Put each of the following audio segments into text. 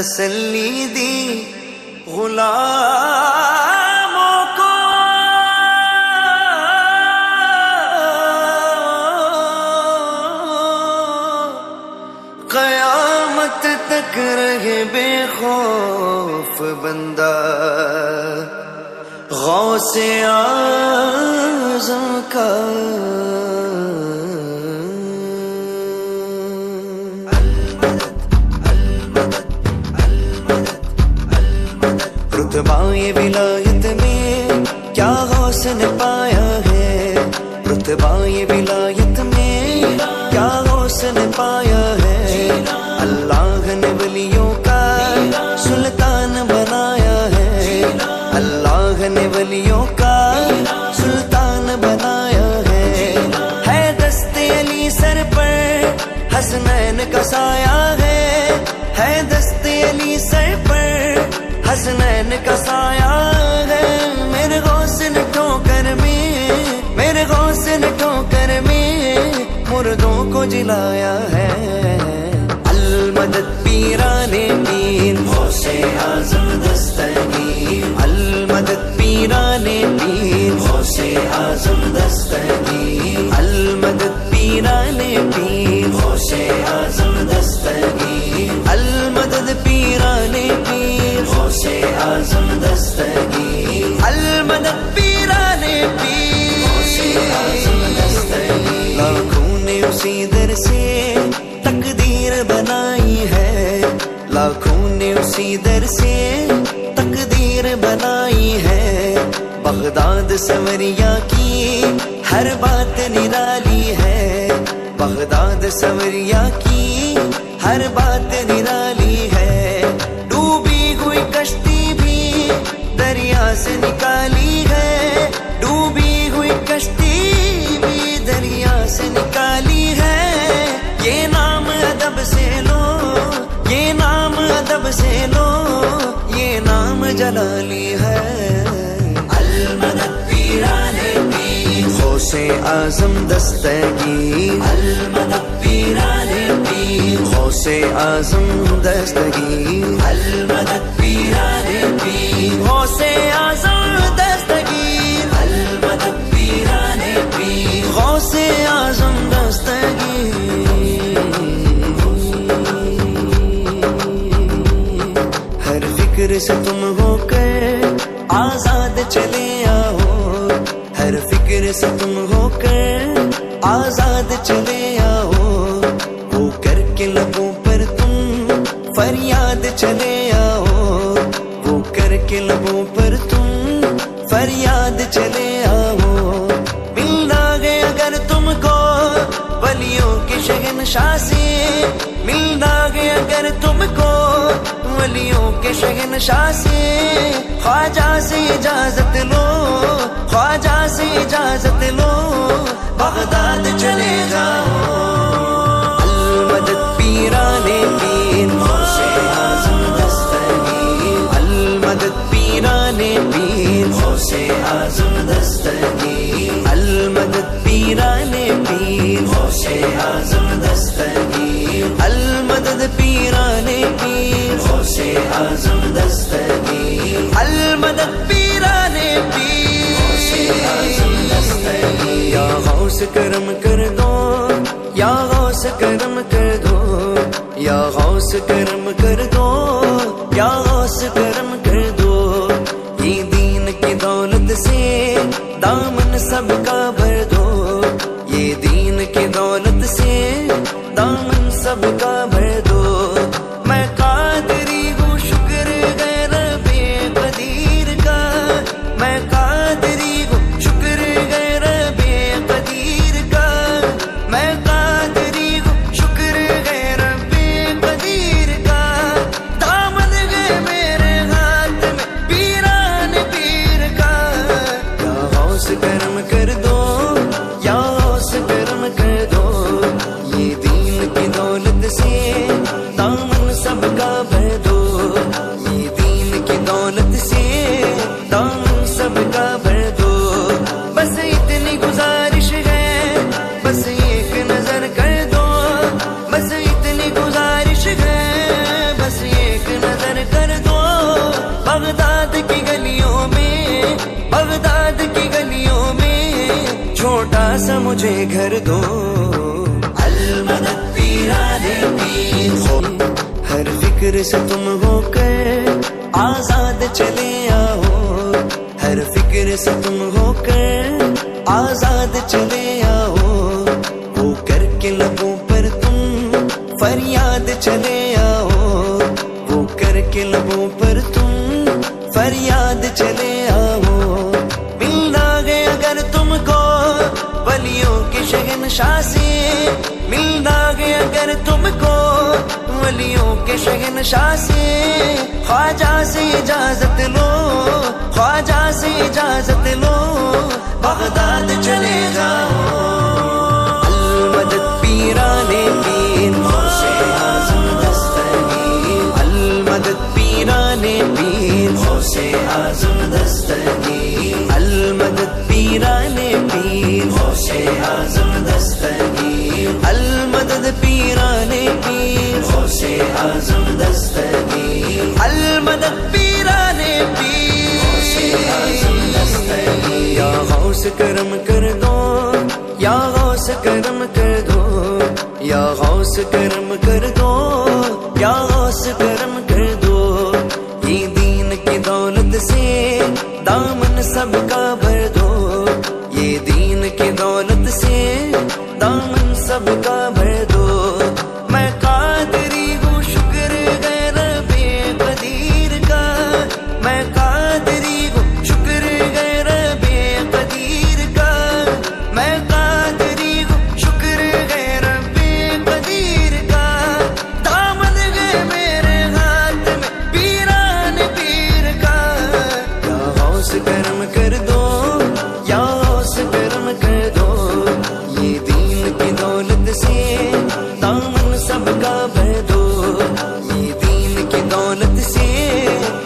तसल्ली दी गुलामों को, क़यामत तक रहे बेखौफ बंदा गौसे आज़म का। रुतबाए विलायत में क्या गौस ने पाया है, रुतबाए विलायत में क्या गौस ने पाया है। अल्लाह ने वलियों का सुल्तान बनाया है, अल्लाह ने वलियों का सुल्तान बनाया है दस्ते अली सर पर हसनैन का साया है दस्ते अली सर पर हसनैन का साया है। मेरे गौस ने ठोकर में, मेरे गौस ने ठोकर में मुर्दों को जिलाया है। अल-मदद पीराने पीर गौसे आज़म दस्तगीर, अल-मदद पीराने पीर गौसे आज़म दस्तगीर, अल-मदद पीराने पीर गौसे आज़म दस्तगीर, अल-मदद पीराने पीर गौसे आज़म दस्तगीर, अल-मदद पीराने पीर गौसे आज़म दस्तगीर। लाखों ने उसी दर से तकदीर बनाई है, लाखों ने उसी दर से तकदीर बनाई है। बगदाद सवरिया की हर बात निराली है, बगदाद सवरिया की हर बात निराली है। डूबी हुई कश्ती भी दरिया से निकाली है, डूबी हुई कश्ती भी दरिया से निकाली है। ये नाम अदब से लो, ये नाम अदब से लो, ये नाम जलाली है। अल-मदद पीराने पीर गौसे आज़म दस्तगीर, अल-मदद पीराने पीर गौसे आज़म दस्तगीर, अल-मदद पीराने पीर गौसे आज़म दस्तगीर, अल-मदद पीराने पीर गौसे आज़म दस्तगीर। हर फिक्र से तुम होकर आजाद चले आओ, हर फिक्र से तुम होकर आजाद चले आओ। वो करके लबों पर तुम फरियाद चले आओ, वो करके लबों पर तुम फरियाद चले आओ। मिलना है अगर तुमको वलियों के शहंशाह से, मिलना है अगर तुमको वलियों के शहंशाह से। ख्वाजा से इजाजत लो, ख्वाजा से इजाजत लो, बगदाद चले जाओ। अल-मदद पीराने पीर गौसे आज़म दस्तगीर, अल-मदद पीराने पीर गौसे आज़म दस्तगीर, अल-मदद पीराने पीर गौसे आज़म दस्तगीर, अल-मदद पीराने पीर गौसे आज़म दस्तगीर, अल-मदद पीराने पीर गौसे आज़म दस्तगीर। या गौस करम कर दो, या गौस करम कर दो, या गौस करम कर दो, या गौस करम कर दो। ये दीन की दौलत से दामन सबका भर दो, ये दीन की दौलत से दामन सबका भर दो। मैं कादरी हूँ शुक्र है रब्बे कदीर का, मैं कादरी हूँ शुक्र है रब्बे कदीर का, मैं कादरी हूँ शुक्र है रब्बे कदीर का। दामन है मेरे हाथ में पीरान पीर का। या गौस करम कर दो, या गौस करम कर दो, ये दीन की दौलत से छोटा सा मुझे घर दो। अल-मदद पीराने पीर, हर फिक्र से तुम होकर आजाद चले आओ, हर फिक्र से तुम होकर आजाद चले आओ। वो करके लबों पर तुम फरियाद चले आओ, वो करके लबों पर तुम फरियाद चले आओ। मिलना गए अगर तुमको वलियों के शहंशाह से, मिलना गए अगर तुमको वलियों के शहंशाह से। ख्वाजा से इजाजत लो, ख्वाजा से इजाजत लो, बगदाद चले जाओ। अल-मदद पीराने पीर, गौसे आज़म दस्तगीर। अल-मदद पीराने पीर, गौसे आज़म दस्तगीर। अल-मदद पीराने पीर, गौसे आज़म दस्तगीर। अल-मदद पीराने पीर, गौसे आज़म दस्तगीर। अल-मदद पीराने पीर, गौसे आज़म दस्तगीर। या गौस करम कर दो, या गौस करम कर दो, या गौस करम कर दो, या गौस करम कर दो। ये दीन की दौलत से दामन सबका भर दो, ये दीन की दौलत से दामन सबका भर दो। मैं कादरी हूँ शुक्र गैर बेकदीर का, मैं कादरी हूँ शुक्र गैर बेकदीर का, मैं कादरी हूँ शुक्र गैर बेकदीर का। दामन है मेरे हाथ में पीरान पीर का। या गौस करम कर दो, या गौस करम कर दो। ये दीन की दौलत से दामन सबका भर दो, ये दीन की दौलत से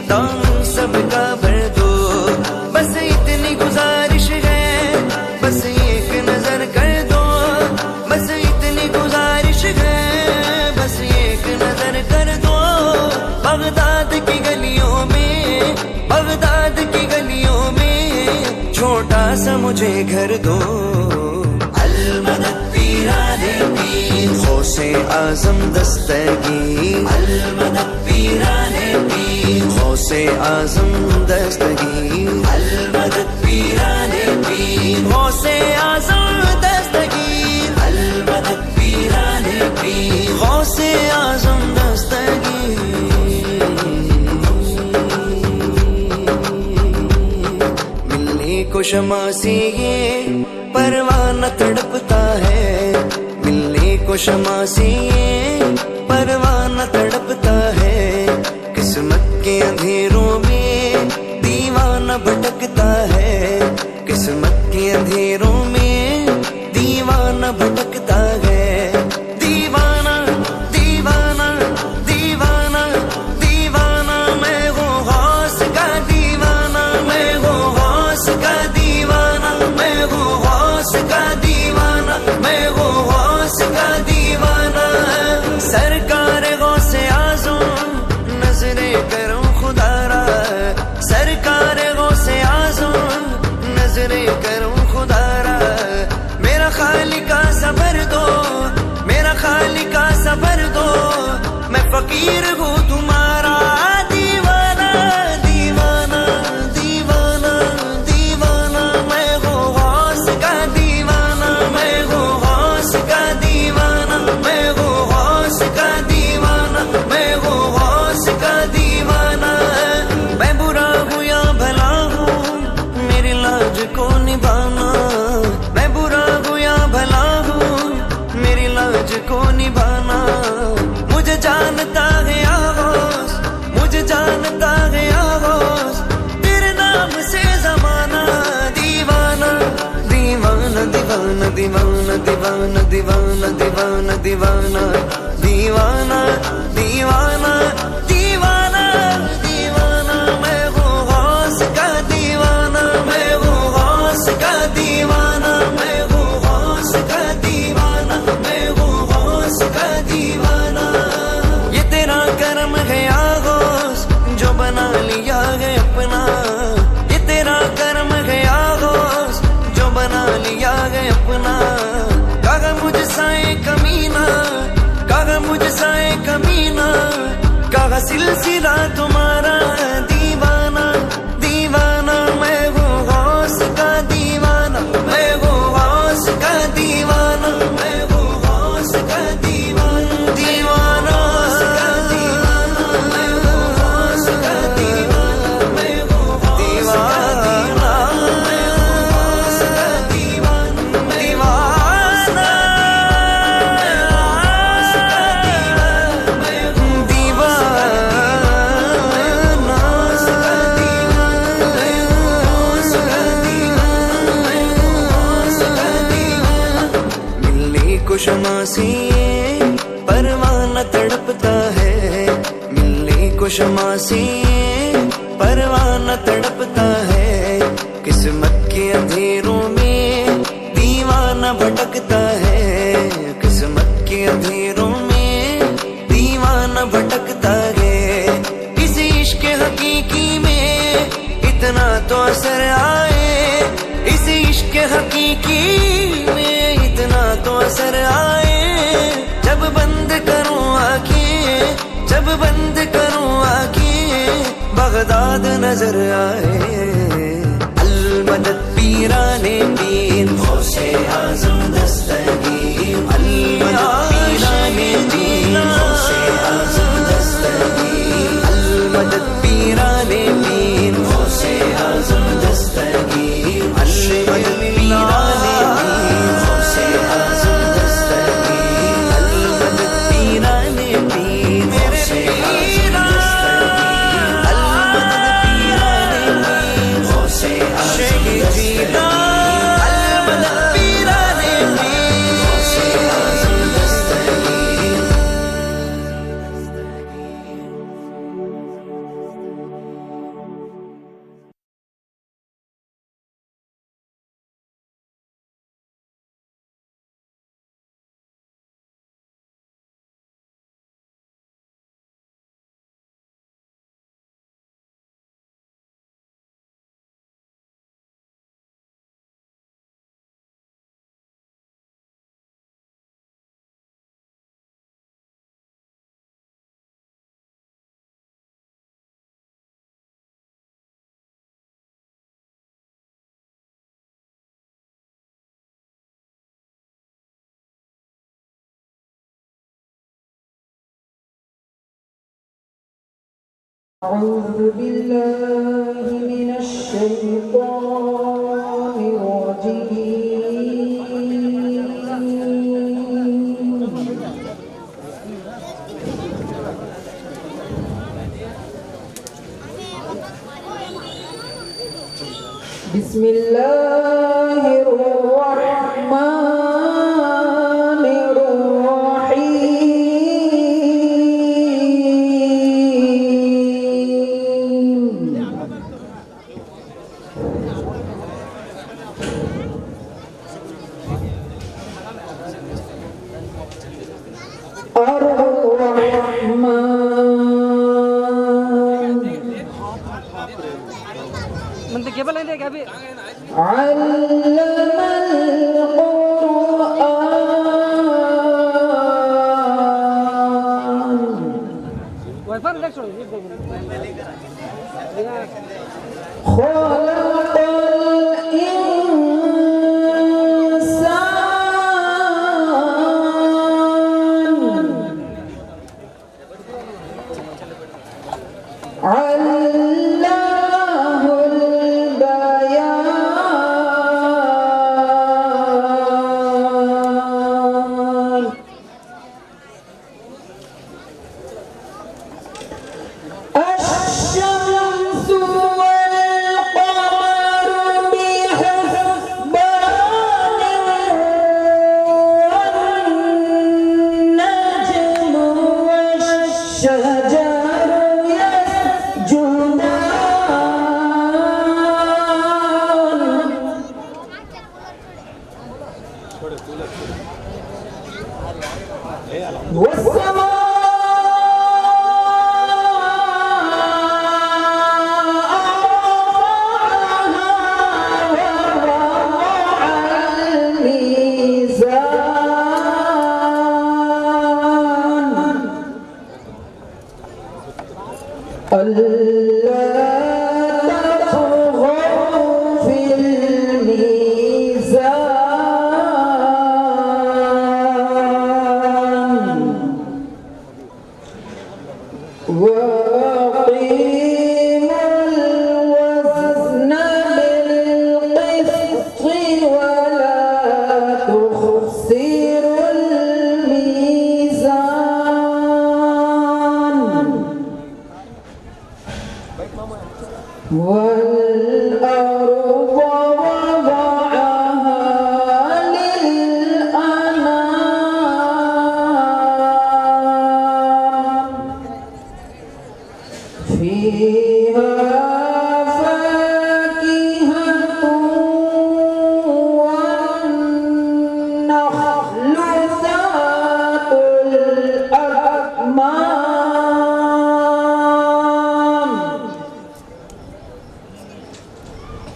दामन सबका भर दो। बस इतनी गुजारिश है, बस एक नजर कर दो, बस इतनी गुजारिश है, बस एक नजर कर दो। बगदाद की गलियों में, बगदाद की गलियों में छोटा सा मुझे घर दो। अल-मदद पीराने पीर, गौसे आज़म दस्तगीर। अल-मदद पीराने पीर, गौसे आज़म दस्तगीर। अल-मदद पीराने पीर, गौसे आज़म दस्तगीर। अल-मदद पीराने पीर, गौसे आज़म दस्तगीर। मिलने को शमा से ये परवाना तड़पता है, मिलने को शमा से ये परवाना तड़पता है। किस्मत के अंधेरों में दीवाना भटकता है, किस्मत के अंधेरों में दीवाना भटकता है। दीवाना दीवाना दीवाना दीवाना, मैं हूँ गौस का दीवाना, मैं हूँ गौस का दीवाना, मैं हूँ गौस का दीवाना, मैं हूँ गौस का दीवाना। सरकार गौसे आज़म नजरे करो खुदारा, सरकार गौसे आज़म नजरे करो खुदारा। मेरा खालिका सबर दो, मेरा खालिका सबर दो, मैं फकीर हूँ तुम्हारा। दीवाना दीवाना दीवाना दीवाना, मैं हूँ गौस का दीवाना, मैं हूँ गौस का दीवाना, मैं हूँ गौस का दीवाना, मैं हूँ गौस का दीवाना। मैं बुरा हूँ या भला हूँ मेरी लाज को निभाना, मैं बुरा हूँ या भला हूँ मेरी लाज को निभाना। मुझे जानता है आगोश, मुझे जानता है आगोश, तेरे नाम से जमाना। दीवाना दीवाना दीवाना दीवाना दीवाना दीवाना दीवाना दीवाना दीवाना दीवाना दीवाना दीवाना। मैं हूँ गौस का दीवाना, मैं हूँ गौस का दीवाना, मैं हूँ गौस का दीवाना, मैं हूँ गौस का दीवाना। ये तेरा करम है आगोश जो बना लिया है अपना, ये तेरा करम है आगोश जो बना लिया है अपना, कहा मुझसा ये कमीना, कहा मुझसा ये कमीना, कहा सिलसिला तुम्हारा दीवाना, दीवाना मैं हूँ गौस का दीवाना, मैं हूँ गौस का दीवाना, मैं हूँ गौस का दीवाना, दीवाना मैं हूँ गौस का दीवाना, मैं हूँ दीवाना, मैं हूँ गौस का दीवाना, दीवाना मैं हूँ शमा से ये परवाना तड़पता है, मिलने को शमा से ये परवाना तड़पता है, किस्मत के अंधेरों में दीवाना भटकता है, किस्मत के अंधेरों में दीवाना भटकता है, इसी इश्क हकीकी में इतना तो असर आए, इसी इश्क हकीकी में इतना तो असर आए, जब बंद करूं आंखें, जब बंद करूं आंखें, बगदाद नजर आए। अल-मदद पीराने पीर गौसे आज़म दस्तगीर, अल-मदद पीराने पीर गौसे आज़म दस्तगीर, अल-मदद पीराने पीर गौसे आज़म दस्तगीर, अल-मदद पीराने पीर गौसे आज़म दस्तगीर, अल-मदद पीराने पीर गौसे आज़म दस्तगीर, अल-मदद पीराने पीर गौसे आज़म दस्तगीर, अल-मदद पीराने पीर गौसे आज़म दस्तगीर। أعوذ بالله من الشيطان الرجيم. بسم الله الرحمن الرحيم. الرحمن منطق केबल आहे का बे علم القرآن वाईफाई लग छोड़ خلق الإنسان علمه البيان الشمس والقمر بحسبان والنجم والشجر والسماء رفعها ووضع الميزان ألا تطغوا في الميزان وأقيموا الوزن بالقسط ولا تخسروا الميزان والأرض وضعها للأنام فيها فاكهة والنخل ذات الأكمام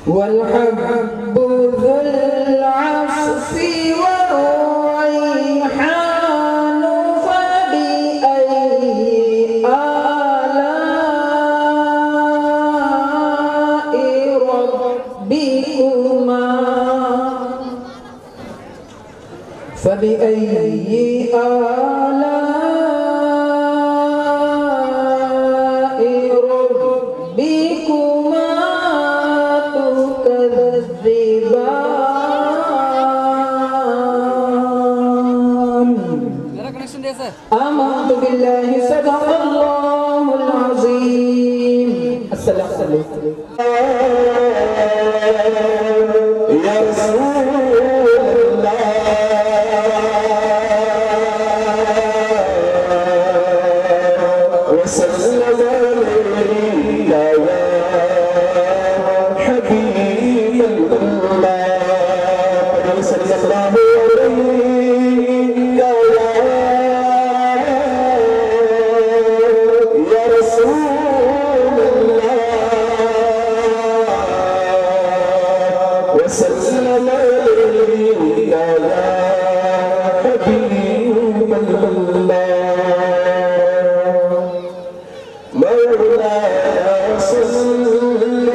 والحب ذو العصف والريحان فبأي آلاء ربكما تكذبان मेरा कनेक्शन दे सर آمنت بالله صدق الله العظيم السلام عليكم يا رسول الله وسلم عليك يا حبيب الله صلى الله عليك يا رسول الله وسلم عليك يا حبيب الله مولاي صل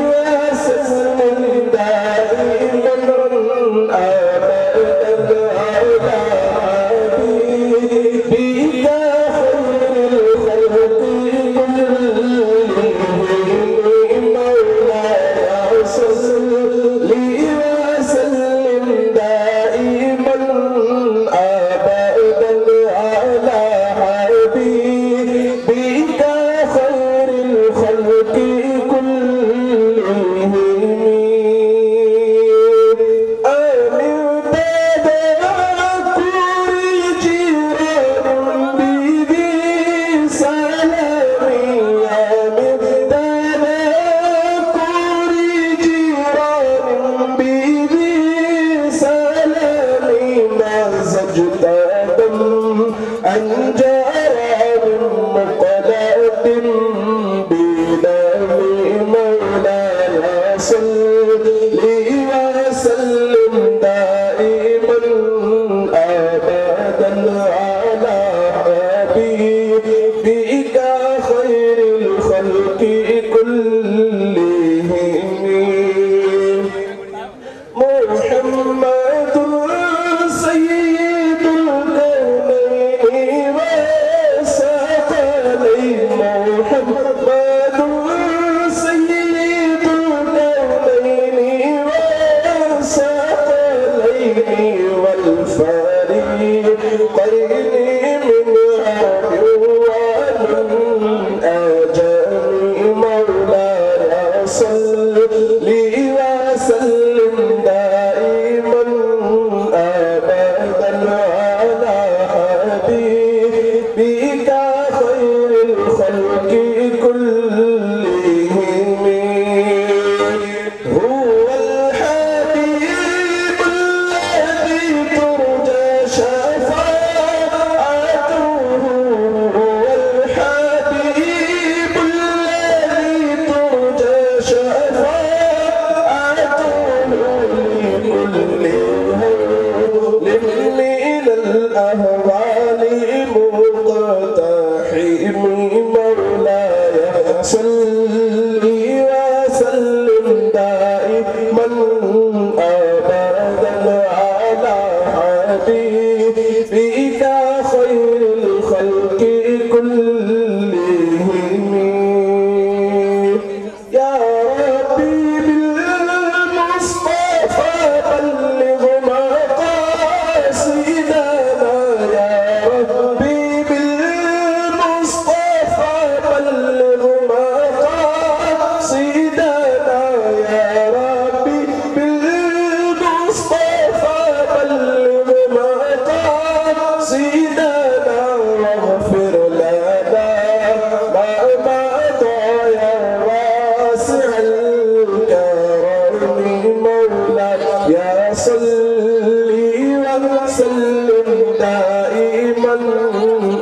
وسلم دائما ابدا على حبيبك خير الخلق كلهم مولاي صل وسلم دائما ابدا على حبيبك خير الخلق كلهم آمن بذكر جيران بذي سلام آمن بذكر جيران بذي سلام مزجت دم أن جرى من مقلب بدم مولاي صل وسلم دائما أبدا على حبيبك خير الخلق كلهم محمد سيد الكونين وثقلين محمد سيد الكونين وثقلين والفريقين من عرب ومن أجل مولاي صل وسلم دائما أبدا على حبيبك خير الخلق كلهم هو الحبيب الذي ترجى شفاعته وسلم دائما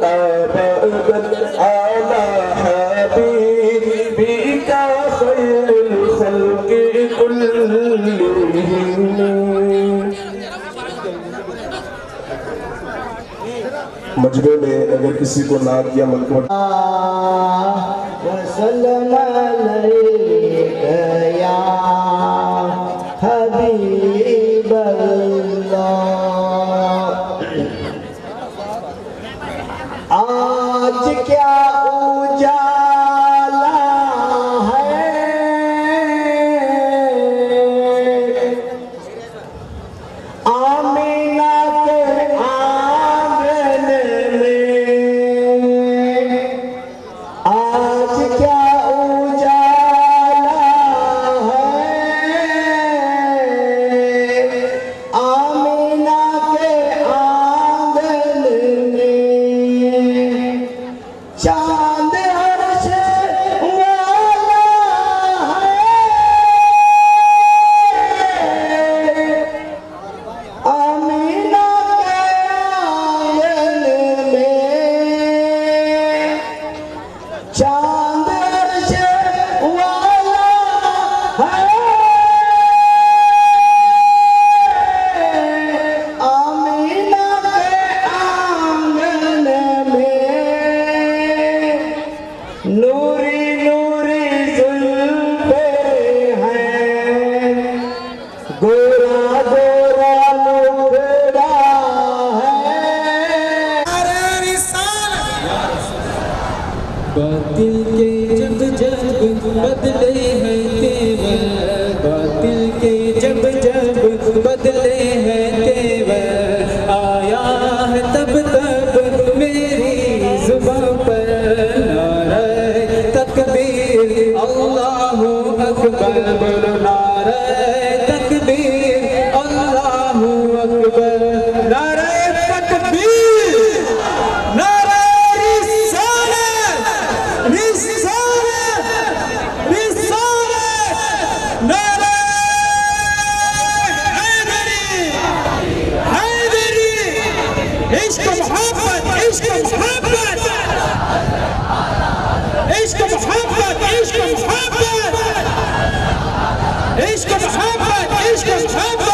أبدا على حبيبك خير الخلق كلهم. मजबे में अगर किसी को नात या मनकबत वसल्लम अलैका या हबीबल्लाह। आज क्या उजाला है आमीना के आंगन में। आज क्या उजाला है आमीना के आंगन में। चांद अर्श वाला है आमीना के आंगन में। चांद अर्श वाला है आमीना के आंगन में। नूरी नूरी जुल्फे हैं गोरा गोरा मुखड़ा है। बातिल के जब जब बदले हैं तेवर, बातिल के जब जब बदले हैं तेवर, आया है तब तब मेरी जुबान पर नारे तकबीर अल्लाहु अकबर, बोलो नारे तकबीर अल्लाहु अकबर, नारे तकबीर, नारे इश्क मोहब्बत, इश्क मोहब्बत, इश्क मोहब्बत, इश्क मोहब्बत, इश्क मोहब्बत, इश्क मोहब्बत।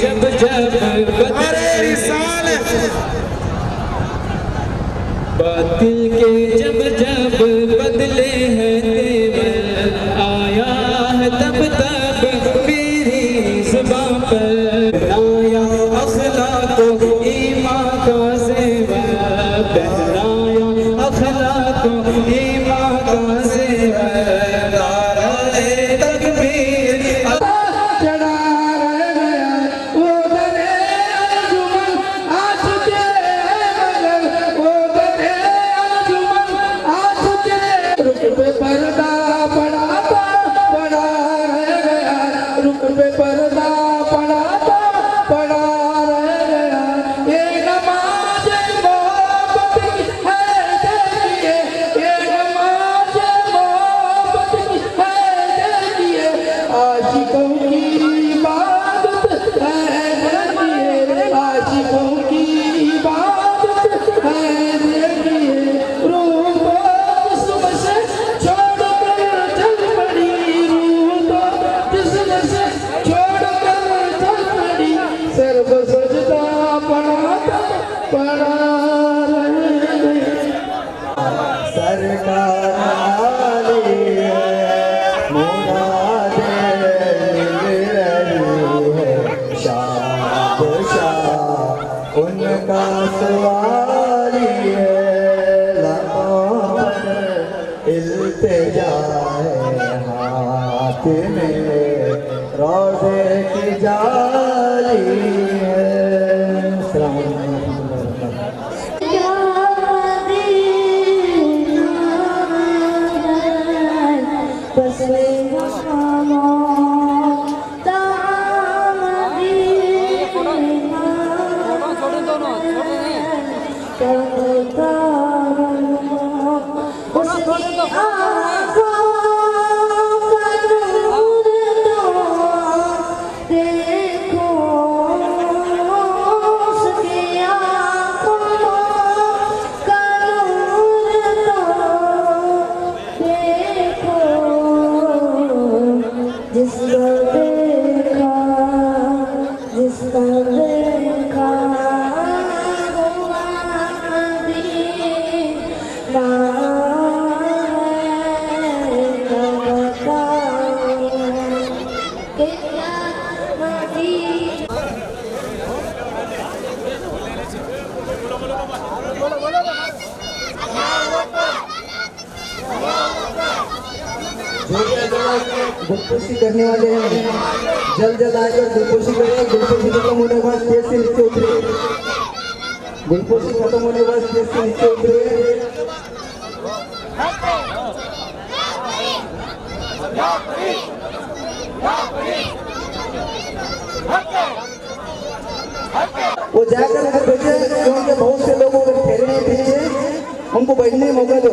जब जब बदले रिसालत, बातिल के जब जब बदले हैं तेवर, आया है तब तब मेरी जुबान पर आया अखलाक ईमान का ज़ेवर, पहनाया अखलाक ईमान का ज़ेवर, नारे तकबीर पर्दा पड़ा था पड़ा रह गया, रुक पे पर्दा पड़ा था पड़ा रह गया। ये नमाज मोहब्बत है देखिए, ये नमाज गुलपोशी करने वाले हैं, जल्द आकर गुलपोशी करें। गुलपोशी खत्म होने के बाद स्टेज से नीचे उतरे। गुलपोशी खत्म होने के बाद स्टेज से नीचे उतरे। वो जाकर अगर बैठे, क्योंकि बहुत से लोग अगर ठहरे हैं पीछे, उनको बैठने मौका दो।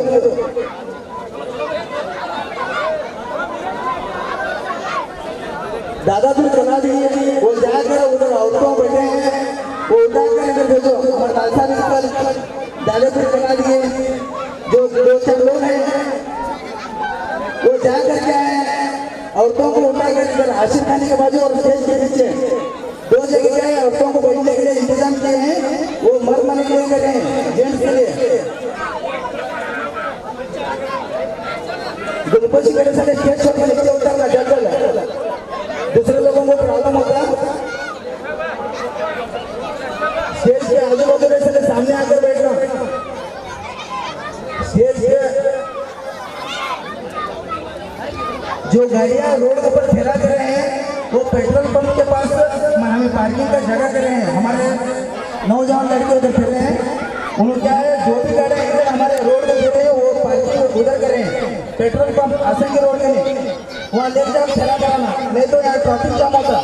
दादा तुम चला दीजिए, वो जाकर उधर औरतों बैठे हैं, वो उठाकर इधर भेजो। हमारे लालसा निकल दादा तुम चला दिए। जो दो चार लोग हैं वो जाकर क्या है, औरतों को उठाकर इधर हासिल खाने के बाजू और स्टेज के नीचे दो जगह क्या है, औरतों को बैठने के लिए इंतजाम किए हैं। वो मर्द मने के लिए कर रहे हैं, जेंट्स के लिए। गुलपोशी करे सारे स्टेज छोड़ के नीचे उतरना जल्द, दूसरे लोगों को प्रॉब्लम होता है। स्टेज के आजू बाजू से सामने आकर बैठना। स्टेज के जो गाड़ियां रोड के ऊपर ठहरा कर रहे हैं, वो पेट्रोल पंप के पास हमें पार्किंग का जगह कर रहे हैं। हमारे नौजवान लड़के उधर फिर रहे हैं। उन्होंने क्या है, जो भी गाड़ियां इधर हमारे रोड पे फिर रहे हैं, वो पार्किंग उधर कर रहे हैं। पेट्रोल पंप आसन के रोड में वहाँ ले जाकर ठहरा कराना, नहीं तो यहाँ ट्रैफिक जाम होता।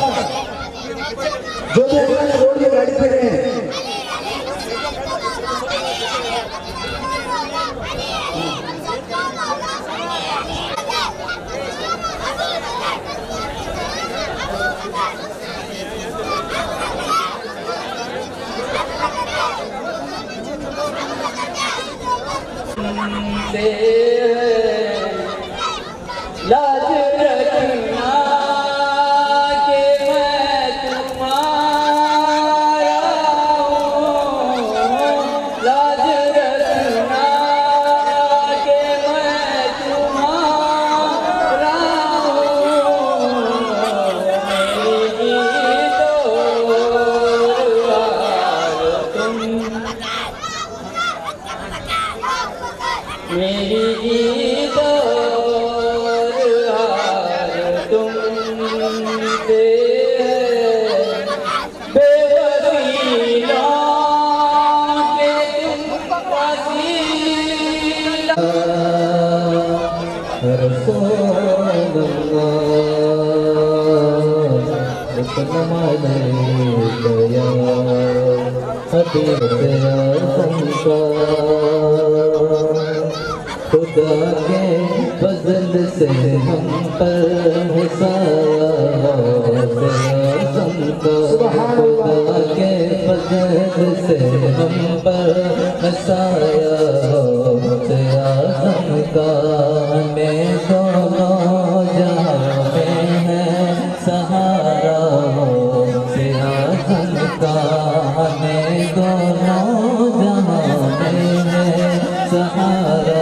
जो भी रोड में गाड़ी पे रहे हैं, लाज रखना के मैं तुम्हारा हूँ, लाज रखना के मैं तुम्हारा हूँ। मेरी खुदा के फजल से हम पर खुदा के फजल से हम पर हसाया आज़म का। हमें दोनों जहां में है सहारा आज़म का। हमें दोनों जहां में है सहारा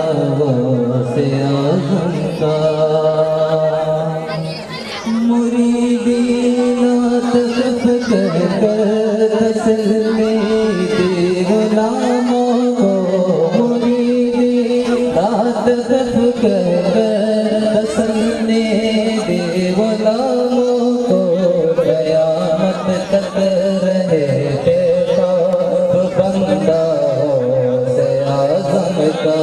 आज़म का। मुरीदीनात कर तसल्ली दे गुलामों को, मुरीदीनात कर तसल्ली दे गुलामों को। क़यामत तक रहे बेखौफ बंदा से आज़म का।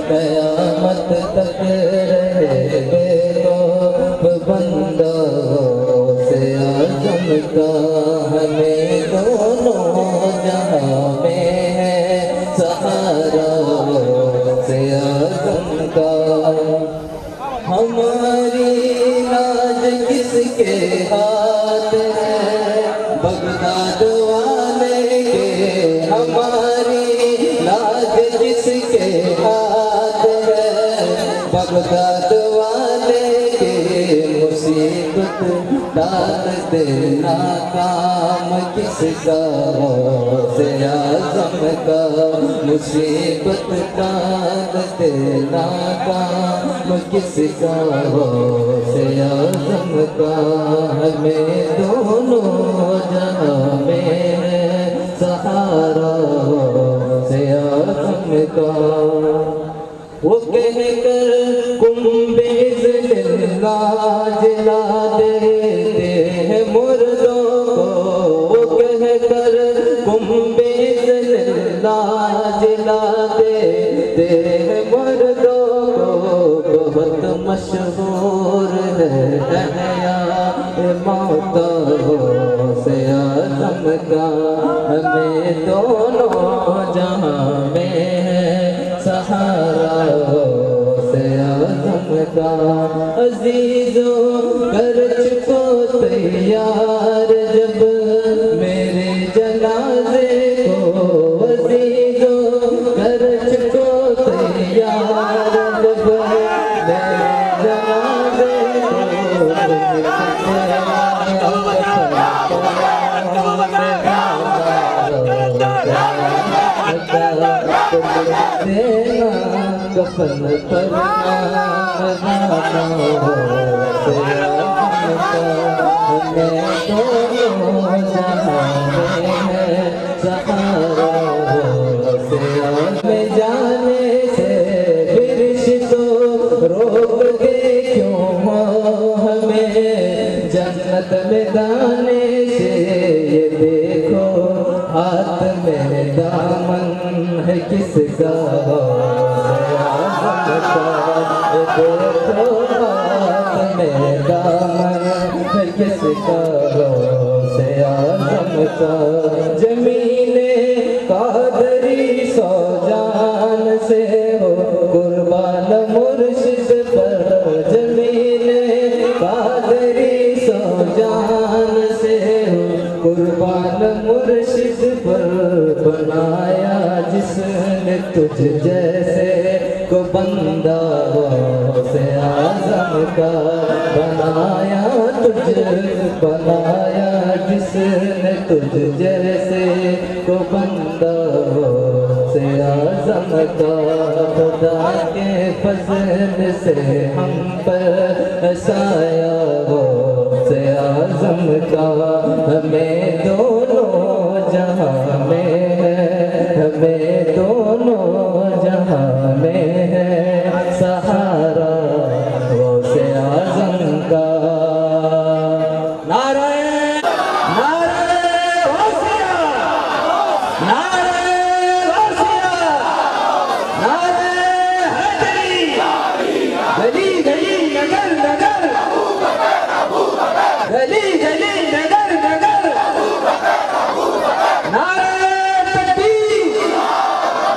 क़यामत तक रहे बेखौफ बंदा से आज़म का। हमें दोनों जहां में है सहारा से आज़म का। हमारी लाज किसके हाथ है, बगदाद वाले के। हमारी लाज किसके हाथ है, बगदाद वाले के। मुसीबत डाल देना काम किसका, से आज़म का। मुसीबत डाल देना काम किसका, से आज़म का। हमें दोनों जहां में है सहारा, से आज़म का। वो कह कर कुंबेज़िल्ला जला देते हैं मुर्दों को। वो कह कर कुंबेज़िल्ला जला देते हैं मुर्दों को। बहुत मशहूर है मौता से आज़म का। हमें दोनों जहां में है सहारा, से आज़म का। अज़ीज़ों कर चुको तैयार जब मेरे जनाजे को। अज़ीज़ों कर चुको तैयार जब मेरे जनाजे को। कफन पर हमें दोनों जहां में है सहारा, से में जाने से फिरिश तो रोक के क्यों हो हमें। जन्नत में दाने से ये देखो हाथ में दामन है किसका, देखो हाथ में दामन है किसका, से आज़म का। जमीने कादरी सौ जान से हो कुर्बान मुर्शिद पर। जमीने कादरी सौ जान से हो कुर्बान मुर्शिद पर। बनाया जिसने तुझ जैसे को बंदा, से आज़म का। बनाया जिसने तुझ जैसे को बंदा, से आज़म का। खुदा के फज़ल से हम पर साया हो, से आज़म का। हमें दोनों जहां में है, हमें दोनों जहां में है सहारा, वो से आज़म का। नारे नारे गौसिया, नारे गौसिया, नारे हैदरी। गली गली नगर नगर, गली गली नगर नगर, नारे तकबीर,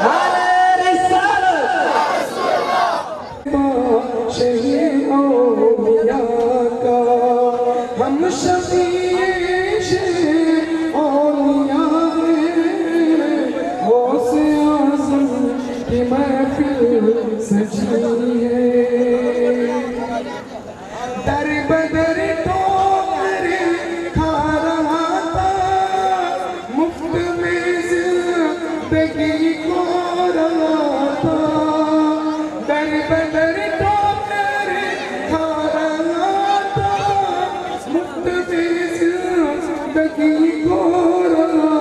नारे रिसालत। शहीद औलिया का हम शफीश औलिया हैं। गौसे आज़म की महफिल सजी है। दर बदर ठोकर खा रहा था, मुफ्त में जिंदगी को रहा था। दर बदर ठोकर खा रहा था, मुफ्त में जिंदगी को रहा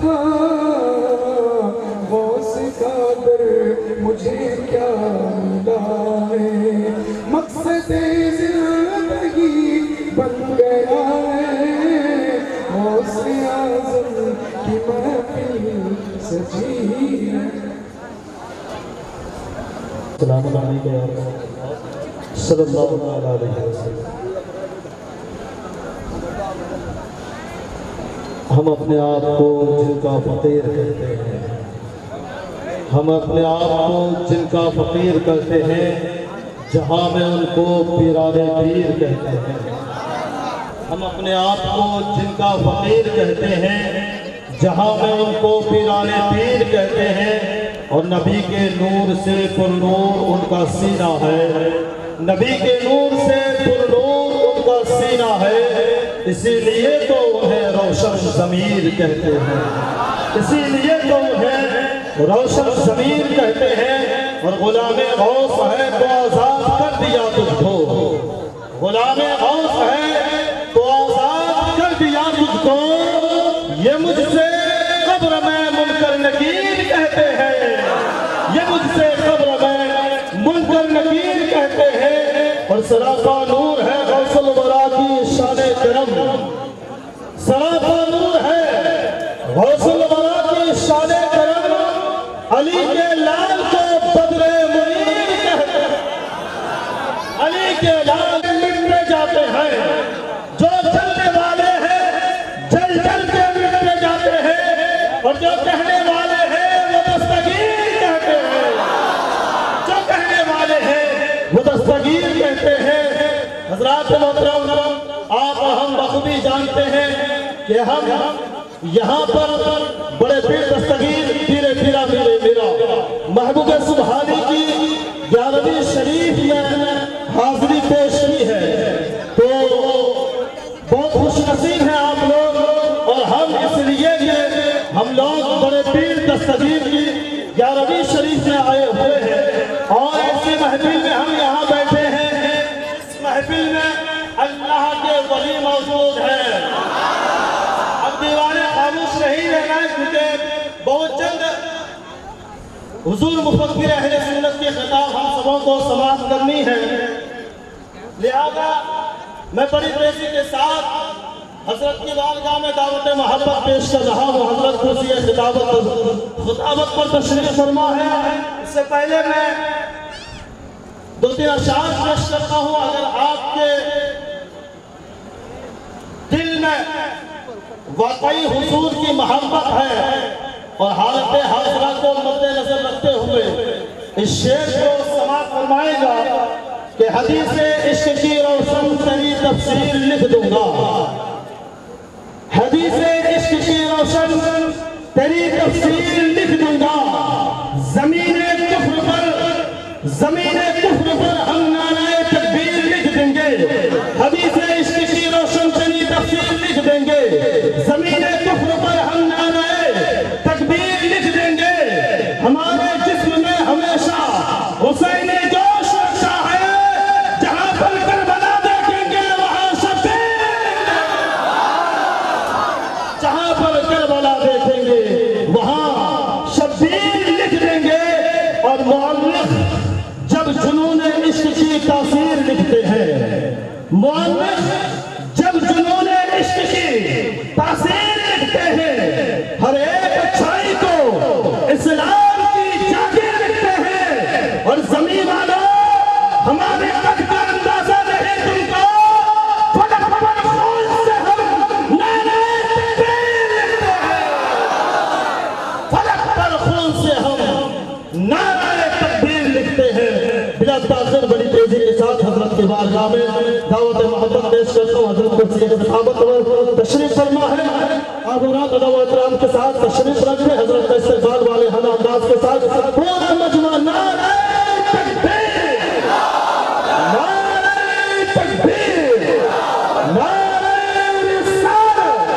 था। गौस का दर मुझे क्या मिला है, मकसद जिंदगी बन गया है। गौस आज़म की महफिल सजी है। सलाम अलैकुम सल्लल्लाहु अलैहि वसल्लम। हम अपने आप को जिनका फकीर कहते हैं, हम अपने आप को जिनका फ़कीर कहते हैं, जहाँ में उनको पीराने पीर कहते हैं। हम अपने आप को जिनका फ़कीर कहते हैं, जहाँ में उनको पीराने पीर कहते हैं। और नबी के नूर से पुरनूर उनका सीना है, नबी के नूर से पुरनूर उनका सीना है। इसीलिए तो उन्हें रोशन ज़मीर कहते हैं, इसीलिए तो उन्हें रोशन ज़मीर कहते हैं। और गुलामे गौस है तो आज़ाद कर दिया तुझको, गुलामे गौस है तो आज़ाद कर दिया तुझको। ये मुझसे कब्र में मुनकर नकीर कहते हैं, ये मुझसे कब्र में मुनकर नकीर कहते हैं। और सरापा नूर है गौसल वरा की शाने करम, सरापा नूर है गौसल वरा की शाने करम। अली के लाल को बदरे मुनीर कहते हैं, अली के लाल मिटते जाते हैं। जो चलने वाले हैं जल जल के मिटते जाते हैं, और जो कहने वाले हैं वो दस्तगीर कहते हैं, जो कहने वाले हैं वो दस्तगीर कहते हैं। हज़रात मोहतरम, आप हम बखूबी जानते हैं कि हम यहाँ पर बड़े पीर दस्तगीर पीरे पीरा मेरे मेरा महबूब सुबहानी की 11वीं शरीफ में हाजिरी पेश की है। तो बहुत खुशनसीब हैं आप लोग, और हम इसलिए कि हम लोग बड़े पीर दस्तगीर की 11वीं शरीफ में आए हुए हैं। और ऐसी महफिल में हम यहाँ बैठे हैं, इस महफिल में अल्लाह के वली मौजूद हैं। अब दीवाने खामोश नहीं रहना है, क्योंकि बहुत जल्द हुजूर मुफक्किर अहले सुन्नत के खिताब हम सबों को समाप्त करनी है। लिहाजा मैं बड़ी तेजी के साथ हजरत की बारगाह में दावत मोहब्बत पेश कर रहा हूँ। हजरत कुर्सी खिताबत पर तशरीफ फरमा है। इससे पहले मैं 2-3 अशार पेश करता हूँ। अगर आपके दिल में वाकई हुजूर की मोहब्बत है और हालत हाजरा को मद्देनजर रखते हुए इस शेर को समाप्त फरमाएगा कि हदीस इश्क की रोशन तेरी तफसीर लिख दूंगा, हदीस इश्क की रोशन तेरी तफसीर लिख दूंगा। ज़मीने कुफ्र पर हम नारे तकबीर लिख देंगे, हदीस इश्क की रोशन तेरी तफसीर लिख देंगे। ज़मीने कुफ्र पर हम नारे तकबीर लिख देंगे। हमारे जिस्म में हमेशा हुसैन जोश रखा है, जहां पर करबला देखेंगे वहां शब्बीर, जहां पर करबला देखेंगे वहां शब्बीर लिख देंगे। और मुअल्लिफ जब जुनून इश्क की तासीर लिखते हैं, मुअल्लिफ जब जुनून इश्क की तासीर लिखते हैं, हर एक अच्छाई को इस्लाम की जागीर लिखते हैं। और ज़मीन वालों, हमारे कद का अंदाजा नहीं तुमको, फलक पर खून से हम नारे तकबीर लिखते हैं, फलक पर खून से हम नारे तकबीर लिखते हैं। बिला ताज़ुर बड़ी तेजी के साथ हजरत के बारगाह में दावत मोहब्बत पेश करता हूँ। हजरत कुर्सी खिताबत पर तशरीफ फरमा है। आप एहतराम के साथ तशरीफ रखते हैं। हजरत का इस्तेक़बाल वाले हना अंदाज के साथ पूरा मजमा नारे तकबीर, नारे तकबीर, नारे रिसालत,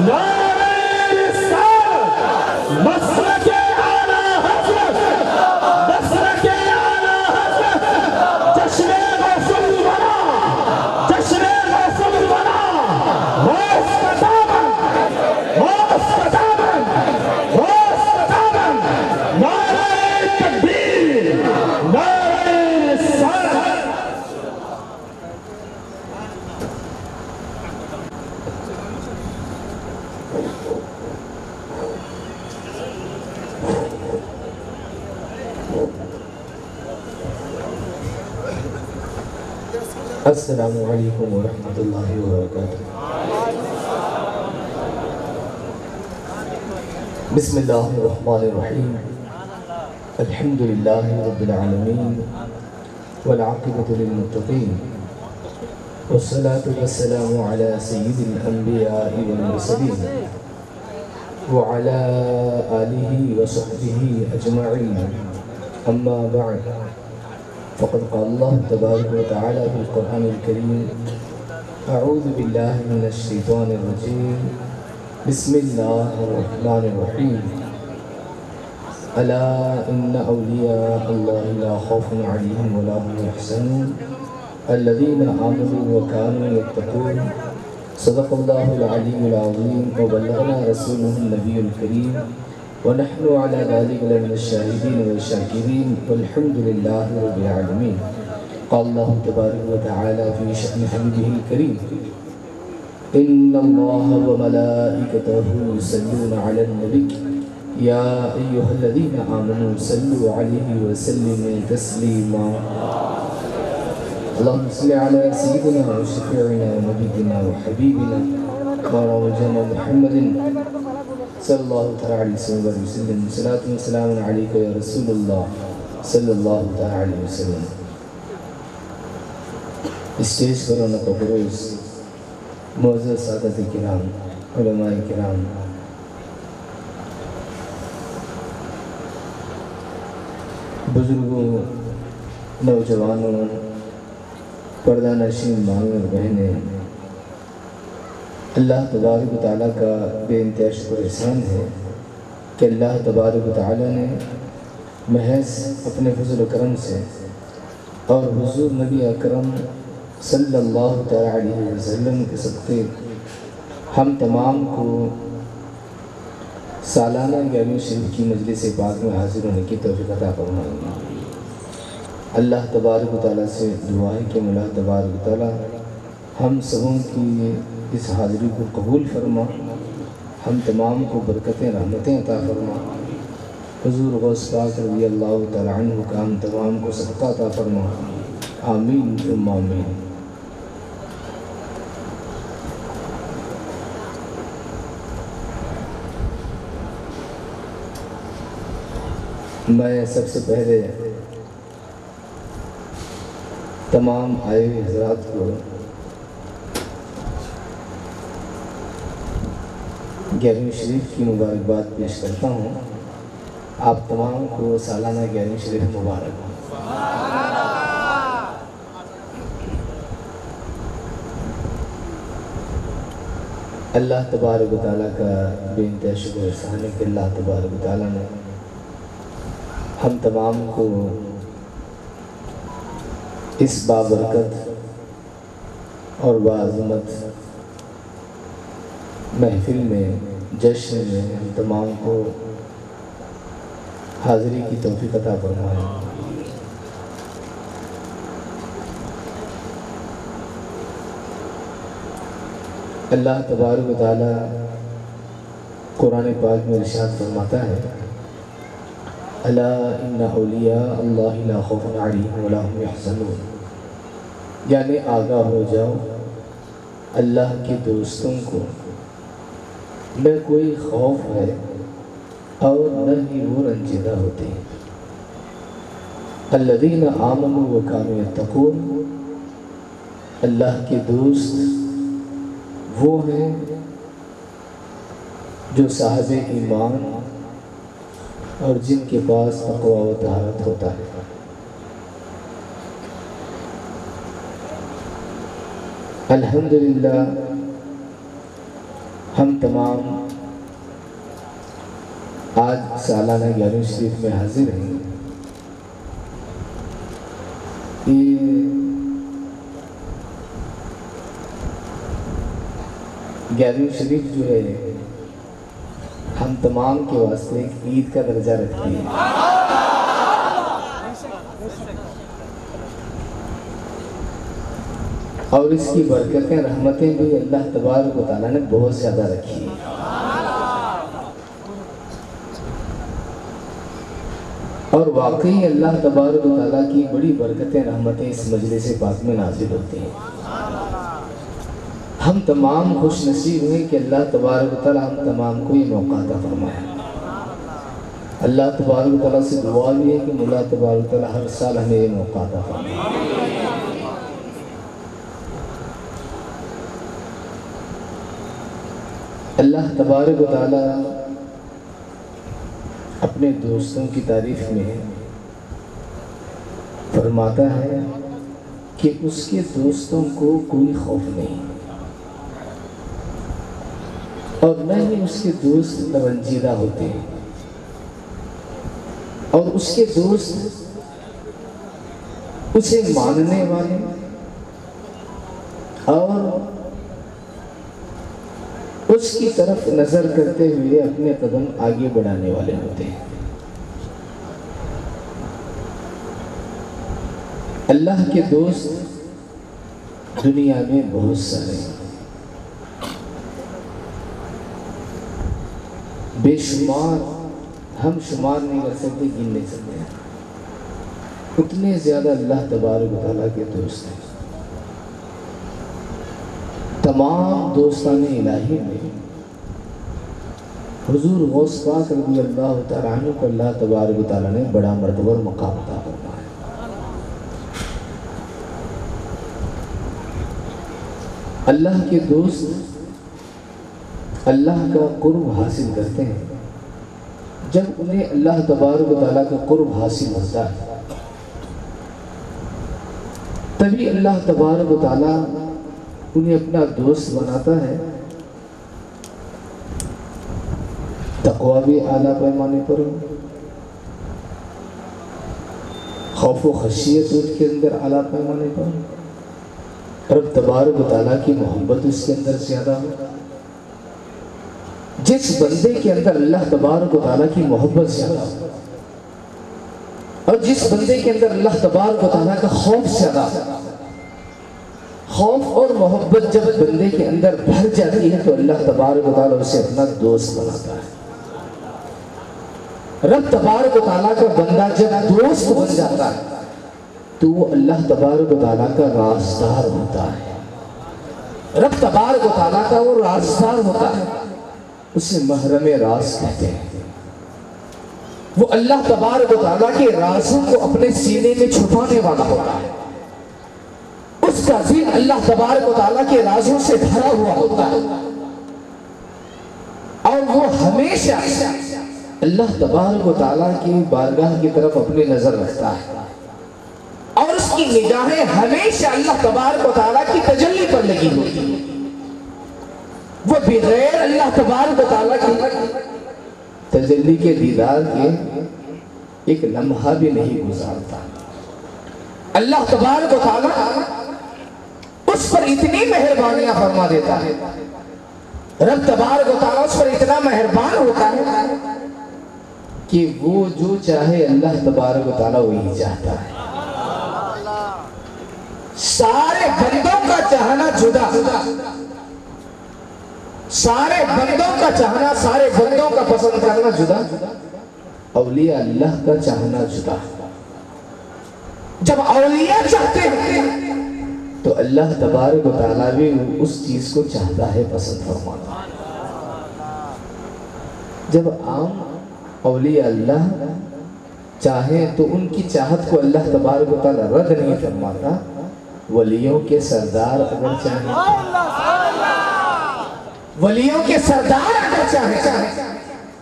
नारे रिसालत, मसलके आला हज़रत, मसलके आला हज़रत, जश्न-ए गौसुल वरा, जश्न-ए गौसुल वरा, अस्सलामु अलैकुम व रहमतुल्लाहि व बरकातुहू। बिस्मिल्लाहिर्रहमानिर्रहीम। अल्हम्दुलिल्लाहि रब्बिल आलमीन वल आक़िबतु लिल मुत्तक़ीन वस्सलातु वस्सलामु अला सय्यिदिल अंबिया'i वल मुरसलीन व अला आलिहि व सहबिहि अजमईन अम्मा बअद फ़क़द क़ाल अल्लाहु तबारक व तआला फ़िल क़ुरआनिल करीम अऊज़ु बिल्लाहि मिनश शैतानिर रजीम बिस्मिल्लाहिर रहमानिर रहीम अला इन्ना औलिया अल्लाहि ला खौफुन अलैहिम व ला हुम यहज़नून अल्लज़ीना आमनू व कानू यत्तक़ून सदक़ल्लाहुल अलीयुल अज़ीम व बल्लगना रसूलुहुन नबियुल करीम व नहनु अला ज़ालिका लमिनश शाहिदीन व शाकिरीन वल्हम्दुलिल्लाहि रब्बिल आलमीन। क़ाल अल्लाहु तबारक व तआला फ़ी शअनि हबीबिहिल करीम इन्नल्लाहा व मलाइकतहु युसल्लूना अलन नबी या अय्युहल्लज़ीना आमनू सल्लु अलैहि व सल्लिमू तस्लीमा। अल्लाहुम्मा सल्लि अला सय्यिदिना व शफ़ीइना व नबीना व हबीबिना मौलाना मुहम्मदिन सल्लल्लाहु तआला अलैहि वसल्लम सलातु व सलामुन अलैका या रसूलल्लाह सल्लल्लाहु तआला अलैहि वसल्लम। स्टेज पर होने का बरोज़ मौजूद सादत किराम उलमाए किराम बुजुर्गों नौजवानों पर्दा नशीन माओं और बहनें, अल्लाह तबारक व तआला का बेइंतहा शुक्र एहसान है कि अल्लाह तबारक व तआला ने महज अपने फज़ल करम से और हुज़ूर नबी अकरम सल्लल्लाहु तआला अलैहि वसल्लम के सदक़े हम तमाम को सालाना 11वीं शरीफ की मजलिस पाक में हाज़िर होने की तौफ़ीक़ अता फरमाए। अल्लाह तबारक व तआला से दुआ है कि मौला तबारक व तआला हम सबों की इस हाज़िरी को कबूल फरमा, हम तमाम को बरकतें रहमतें अता फरमा। हुज़ूर गौस पाक रज़ियल्लाहु तआला अन्हु का हम तमाम को सदक़ा अता फरमा। आमीन सुम्मा आमीन। मैं सबसे पहले तमाम आए हुए हज़रात को 11वीं शरीफ की मुबारकबाद पेश करता हूँ। आप तमाम को सालाना 11वीं शरीफ मुबारक हो। अल्लाह तबारक व तआला का बेइंतहा शुक्र एहसान है कि अल्लाह तबारक व तआला ने हम तमाम को इस बाबरकत और बाज़मत महफिल में जश्न में हम तमाम को हाज़िरी की तौफ़ीक़ अता फरमाए। अल्लाह तबारक व तआला कुरान पाक में इरशाद फरमाता है अला इन्ना औलिया अल्लाहि ला खौफुन अलैहिम व ला हुम यहज़नून, यानी आगाह हो जाओ, अल्लाह के दोस्तों को न कोई खौफ है और न ही वो रंजीदा होते हैं। अल्लज़ीना आमनू व कानू यत्तक़ून, अल्लाह के दोस्त वो हैं जो साहिब ईमान और जिनके पास तक़वा व तहारत होता है। अल्हम्दुलिल्लाह हम तमाम आज सालाना 11वीं शरीफ में हाजिर हैं। ये 11वीं शरीफ जो है हम तमाम के वास्ते एक ईद का दर्जा रखती है। और इसकी बरकतें रहमतें भी अल्लाह तबारक व तआला ने बहुत ज़्यादा रखी है। और वाकई अल्लाह तबारक व तआला की बड़ी बरकतें रहमतें इस मजलिस पाक में नाजिल होती हैं। हम तमाम खुश नसीब हैं कि अल्लाह तबारक व तआला हम तमाम को ये मौका अता फरमाया। अल्लाह तबारक तआला से दुआ भी है कि मौला तबारक तआला हर साल हमें ये मौका अता फरमाए। अल्लाह तबारक तआला अपने दोस्तों की तारीफ में फरमाता है कि उसके दोस्तों को कोई खौफ नहीं और न ही उसके दोस्त रंजीदा होते हैं, और उसके दोस्त उसे मानने वाले और उसकी तरफ नजर करते हुए अपने कदम आगे बढ़ाने वाले होते हैं। अल्लाह के दोस्त दुनिया में बहुत सारे हैं, बेशुमार, हम शुमार नहीं कर सकते, गिन नहीं सकते, उतने ज्यादा अल्लाह तबारक व तआला के दोस्त हैं। तमाम दोस्तान इलाही में हुजूर गौस पाक रज़ी अल्लाह तआला अन्हु को अल्लाह तबारक व तआला ने बड़ा मर्तबा और मकाम अता फरमाया। अल्लाह के दोस्त अल्लाह का कुर्ब हासिल करते हैं। जब उन्हें अल्लाह तबारक व तआला का कुर्ब हासिल होता है तभी अल्लाह तबारक व तआला उन्हें अपना दोस्त बनाता है। तक़वा भी आला पैमाने पर हो, खौफ व खशियत उसके अंदर आला पैमाने पर, रब तबारक व तआला की मोहब्बत उसके अंदर ज़्यादा हो। जिस बंदे के अंदर अल्लाह तबारक व तआला की मोहब्बत ज़्यादा हो और जिस बंदे के अंदर अल्लाह तबारक व तआला का खौफ ज़्यादा हो, खौफ और मोहब्बत जब बंदे के अंदर भर जाती है तो अल्लाह तबारक व तआला उसे अपना दोस्त बनाता है। रब तबारक व तआला का बंदा जब दोस्त बन जाता है तो वो अल्लाह तबारक व तआला का राज़दार होता है। रब तबारक व तआला का वो राज़दार होता है, उसे महरम राज कहते हैं। वो अल्लाह तबारक व तआला के राज़ों को अपने सीने में छुपाने वाला होता है। उसका दिल अल्लाह तबारक व तआला के राज़ों से भरा हुआ होता है और वो हमेशा अल्लाह तबारक व तआला की बारगाह की तरफ अपनी नजर रखता है और उसकी निगाहें हमेशा अल्लाह तबारक व तआला की तजल्ली पर लगी होती है। वो बगैर अल्लाह तबारक व तआला की तजल्ली के दीदार के एक लम्हा भी नहीं गुजारता। अल्लाह तबारक व तआला उस पर इतनी मेहरबानियां फरमा देता है, रब तबारक व तआला उस पर इतना मेहरबान होता है कि वो जो चाहे अल्लाह तबारक व तआला वही चाहता है। सारे बंदों का चाहना जुदा, सारे बंदों का चाहना, सारे बंदों का पसंद करना जुदा, औलिया अल्लाह का चाहना जुदा। जब औलिया चाहते हैं तो अल्लाह तबारक व तआला भी उस चीज को चाहता है, पसंद फरमाता है। जब आम औलिया अल्लाह चाहे तो उनकी चाहत को अल्लाह तबारक व तआला रद्द नहीं फरमाता। वलियों के सरदार अगर चाहे, वलियों के सरदार अगर चाहे,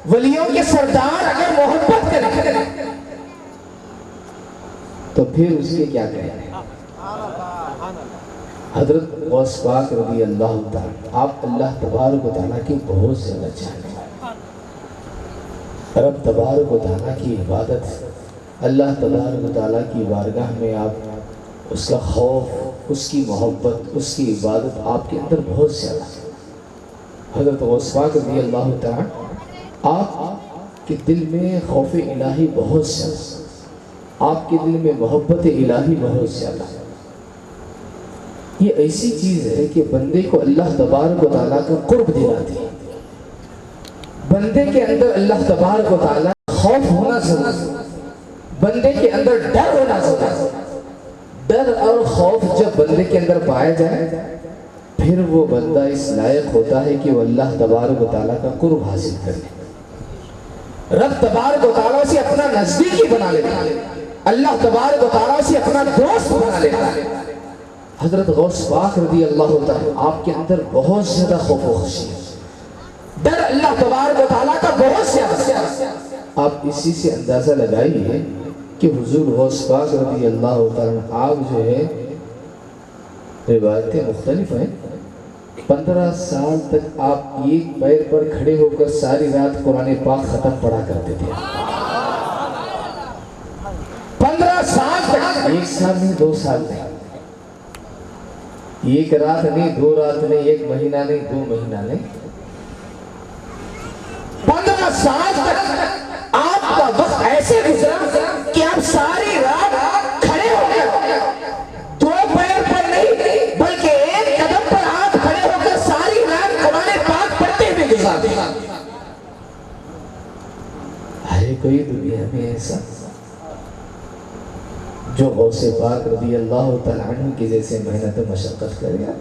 वलियों के सरदार अगर मोहब्बत करें तो फिर उसके क्या कहें। हजरत गौस पाक रज़ी अल्लाह तआला, आप अल्लाह तबारक व तआला की बहुत ज़्यादा चाहते हैं। रब तबारक व तआला की इबादत, अल्लाह तबारक व तआला की बारगाह में आप उसका खौफ, उसकी मोहब्बत, उसकी इबादत आपके अंदर बहुत ज़्यादा है। हजरत गौस पाक रज़ी अल्लाह तआला, आपके दिल में खौफ इलाही बहुत ज़्यादा, आपके दिल में मोहब्बत इलाही बहुत ज़्यादा है। ये ऐसी चीज है कि बंदे को अल्लाह तबारक व तआला का कुर्ब दिलाती है। बंदे के अंदर अल्लाह तबारक व तआला खौफ होना जरूरी, बंदे के अंदर डर होना जरूरी। डर और खौफ जब बंदे के अंदर पाया जाए फिर वो बंदा इस लायक होता है कि वो अल्लाह तबारक व तआला का कुर्ब हासिल करे। रब तबारक व तआला से अपना नजदीकी बना लेता है, अल्लाह तबारक व तआला से अपना दोस्त बना लेता है। हजरत गौस पाक रज़ी अल्लाह तआला आपके अंदर बहुत ज्यादा खौफ व खशियत, डर अल्लाह तबारक व तआला का बहुत ज्यादा। आप इसी से अंदाजा लगाइए कि हुजूर गौस पाक रज़ी अल्लाह तआला आप जो है, रिवायतें मुख्तलिफ हैं, 15 साल तक आप एक पैर पर खड़े होकर सारी रात कुरान पाक खत्म पढ़ा करते थे। 15 साल तक, 1 साल नहीं, 2 साल नहीं, 1 रात नहीं, 2 रात नहीं, 1 महीना नहीं, 2 महीना नहीं, 15 साल तक आपका वक्त ऐसे गुजरा कि आप सारी रात खड़े हो गए, 2 पैर पर नहीं बल्कि 1 कदम पर आप खड़े होकर सारी रात कुरान पाक पढ़ते हुए गुजारते। अरे कोई दुनिया में ऐसा जो गौसे पाक रज़ी अल्लाह तआला अन्हु की जैसे मेहनत मशक्कत करेगा,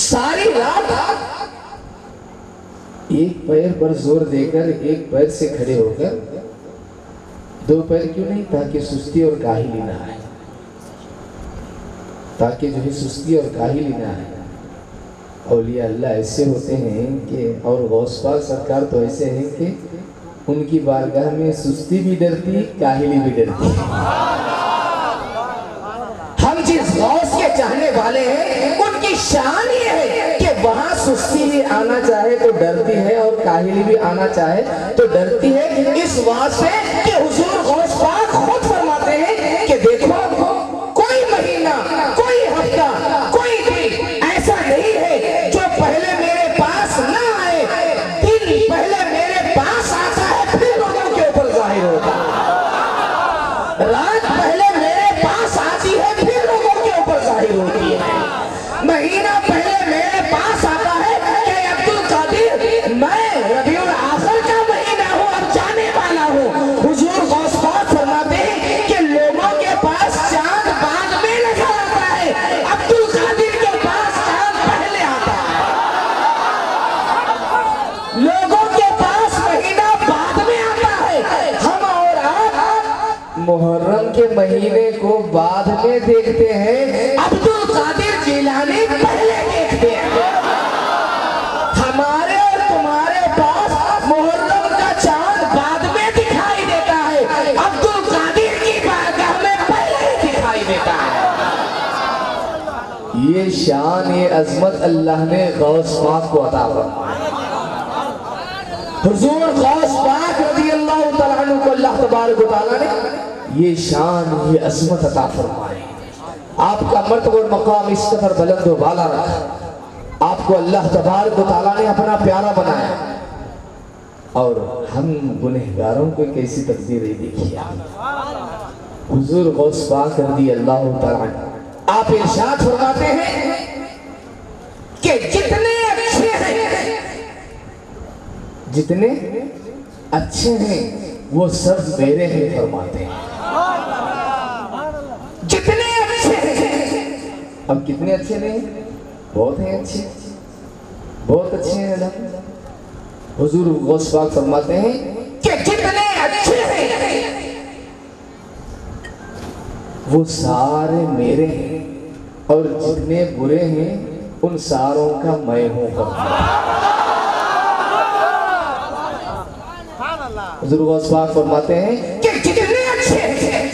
सारी रात 1 पैर पर जोर देकर 1 पैर से खड़े होकर, 2 पैर क्यों नहीं, ताकि सुस्ती और काहिली ना आए, ताकि जो है सुस्ती और काहिली ना आए। औलिया अल्लाह ऐसे होते हैं कि, और गौस पाक सरकार तो ऐसे हैं कि उनकी बारगाह में सुस्ती भी डरती, काहिली भी डरती। हम जिस गौस के चाहने वाले हैं उनकी शान ये है कि वहां सुस्ती भी आना चाहे तो डरती है और काहिली भी आना चाहे तो डरती है। इस बात से कि हुजूर गौस पाक खुद फरमाते हैं कि देखो, कोई महीना, कोई हफ्ता, कोई दिन ऐसा नहीं है जो पहले मेरे पास ना आए, दिन पहले मेरे पास आता है फिर लोगों के ऊपर जाहिर होता है, रात पहले मेरे पास आती है फिर लोगों के ऊपर जाहिर होती है, महीना पहले मेरे पास आता है कि अब्दुल कादिर मैं रबीउल आखिर का महीना हूँ, अब जाने वाला हूँ। हुजूर गौस पाक फरमाते हैं कि लोगों के पास चांद बाद में नजर आता है, अब्दुल कादिर के पास चांद पहले आता है, लोगों के पास महीना बाद में आता है। हम और आप मुहर्रम के महीने को बाद में देखते हैं, अब्दुल कादिर जिलानी पहले देखते हैं। हमारे और तुम्हारे पास मुहर्रम का चांद बाद में दिखाई देता है, अब्दुल कादिर की बारगाह में पहले ही दिखाई देता है। ये शान, ये अजमत अल्लाह ने गौस पाक को अता फरमाई। हुजूर गौस पाक रज़ी अल्लाह तआला अन्हु को अल्लाह तबारक व तआला ने ये शान, ये अजमत अता फरमाई। आपका मर्तबा और मकाम इस कदर बुलंद व बाला रखा, आपको अल्लाह तबारक व तआला ने अपना प्यारा बनाया, और हम गुनहगारों को कैसी तकदीर देखिए। हुजूर गौस पाक रज़ी अल्लाह तआला अन्हु आप इरशाद फरमाते हैं कि जितने अच्छे हैं, जितने अच्छे हैं वो सब मेरे हैं, फरमाते हैं। जितने अच्छे हैं, अब कितने अच्छे नहीं, बहुत हैं अच्छे, बहुत अच्छे हैं अल्लाह। हुजूर गौस पाक फरमाते हैं कि जितने अच्छे हैं वो सारे मेरे हैं, और जितने बुरे हैं उन सारों का मैं हूं। हुजूर गौस पाक फरमाते हैं कि जितने अच्छे हैं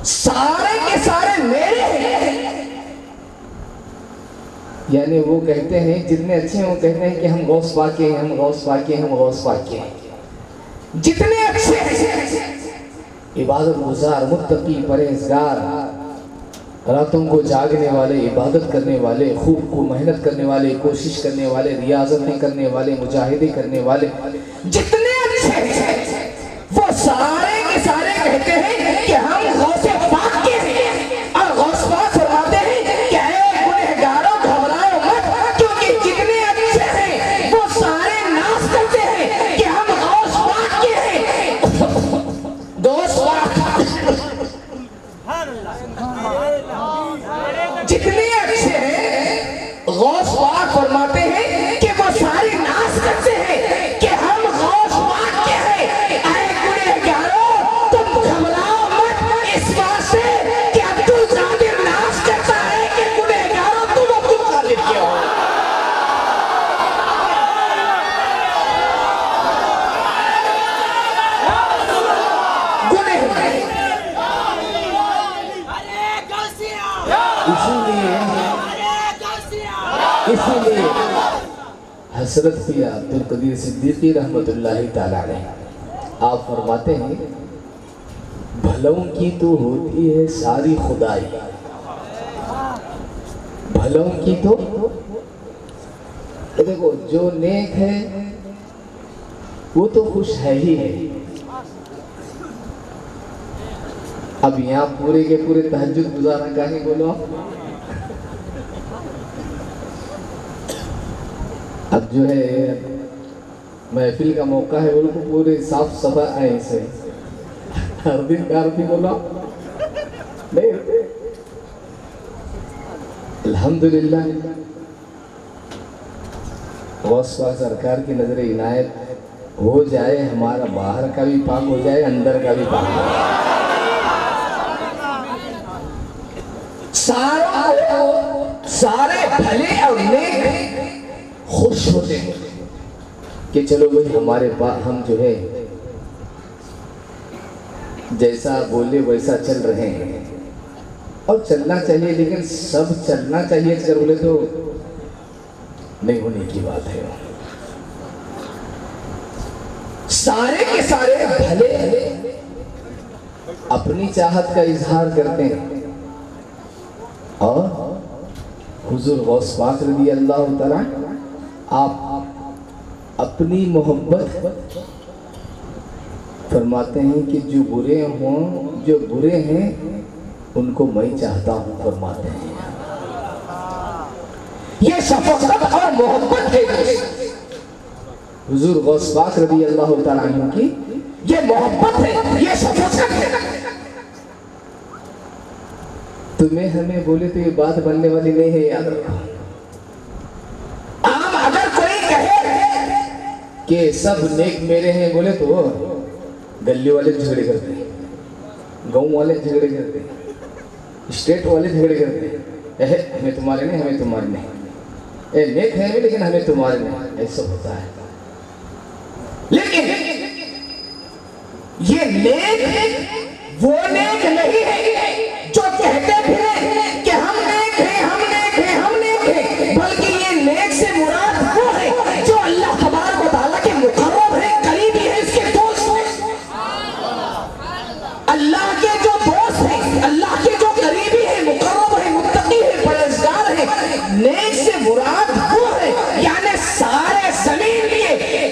सारे के सारे मेरे हैं, यानी वो कहते हैं जितने अच्छे हैं वो कहते हैं कि हम गौस पाक के हैं, हम गौस पाक के हैं, हम गौस पाक के हैं। जितने अच्छे हैं, इबादत गुजार, मुत्तकी, परहेजगार, रातों को जागने वाले, इबादत करने वाले, खूब को मेहनत करने वाले, कोशिश करने वाले, रियाजतें करने वाले, मुजाहिदे करने वाले, जितने अच्छे हैं वो सारे के सारे कहते हैं कि हम गौसे पाक के हैं। और गौस पाक फरमाते हैं कि ऐ गुनहगारों घबराओ मत, क्योंकि जितने अच्छे हैं वो सारे नाश करते हैं कि हम गौस पाक के हैं। गौस पाक जितने अच्छे हैं, गौस पाक फरमाते हैं कि वो सारे नाश इसीलिए हजरत पिया अब्दुल कदीर सिद्दीकी रहमतुल्लाहि ताला अलैह आप फरमाते हैं, भलों की तो होती है सारी खुदाई, भलों की तो देखो जो नेक है वो तो खुश है ही है। अब यहाँ पूरे के पूरे तहज्जुद गुजारा का ही बोलो। अब जो है महफिल का मौका है, उनको पूरे साफ सफा आए से हर दिन का आरती बोलो नहीं। अल्हम्दुलिल्लाह गौसवा सरकार की नजर इनायत हो जाए, हमारा बाहर का भी पाक हो जाए, अंदर का भी पाक हो जाए। सारे भले और नेक खुश होते हैं कि चलो भाई हमारे पास हम जो है जैसा बोले वैसा चल रहे हैं, और चलना चाहिए, लेकिन सब चलना चाहिए अगर बोले तो नहीं होने की बात है। सारे के सारे भले अपनी चाहत का इजहार करते हैं, और हुजूर गौस पाक रज़ी अल्लाह तआला आप अपनी मोहब्बत फरमाते हैं कि जो बुरे हैं उनको मैं चाहता हूँ, फरमाते हैं। ये शफ़क़त और मोहब्बत है हुजूर गौस पाक रज़ी अल्लाह तआला अन्हु की, ये मोहब्बत है, ये शफ़क़त है। तुम्हें हमें बोले तो ये बात बनने वाली नहीं है, याद रखो। अगर कोई कहे कि सब नेक मेरे हैं बोले तो गली वाले झगड़े करते हैं, गांव वाले झगड़े करते हैं, स्टेट वाले झगड़े करते हैं, हमें तुम्हारे नहीं, हमें तुम्हारे नहीं, नेक है लेकिन हमें तुम्हारे नहीं, ऐसा होता है। लेकिन ये नेक वो नेक नहीं है जो कहते फिरे कि हम नेक हैं, हम नेक हैं, हम नेक हैं, बल्कि ये नेक से मुराद वो है जो अल्लाह तबारक व तआला के मुक़र्रब है, करीबी है, इसके दोस्त हैं। अल्लाह के जो दोस्त हैं, अल्लाह के जो करीबी है, मुक़र्रब है, मुत्तकी है, परहेज़गार है, नेक से मुराद वो है। यानी सारे ज़मीन लिए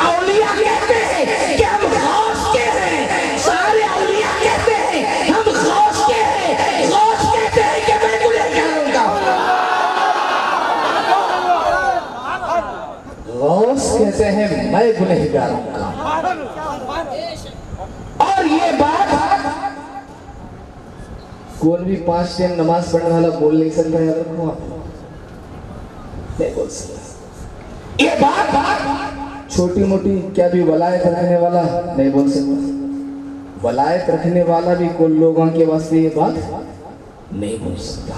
औलिया कहते हैं कि हम गौस के हैं, सारे औलिया कहते हैं हम गौस के हैं, गौस कहते हैं कि मैं गुनहगारों का हूं, गौस कहते हैं मैं गुनहगारों का। और ये बात कौन भी 5 टाइम नमाज पढ़ने वाला बोल नहीं सकता, याद रखो आप, नहीं बोल सकता। ये बात छोटी मोटी क्या भी वलायत रखने वाला नहीं बोल सकता, वलायत रखने वाला भी कुल लोगों के वास्ते ये बात नहीं बोल सकता।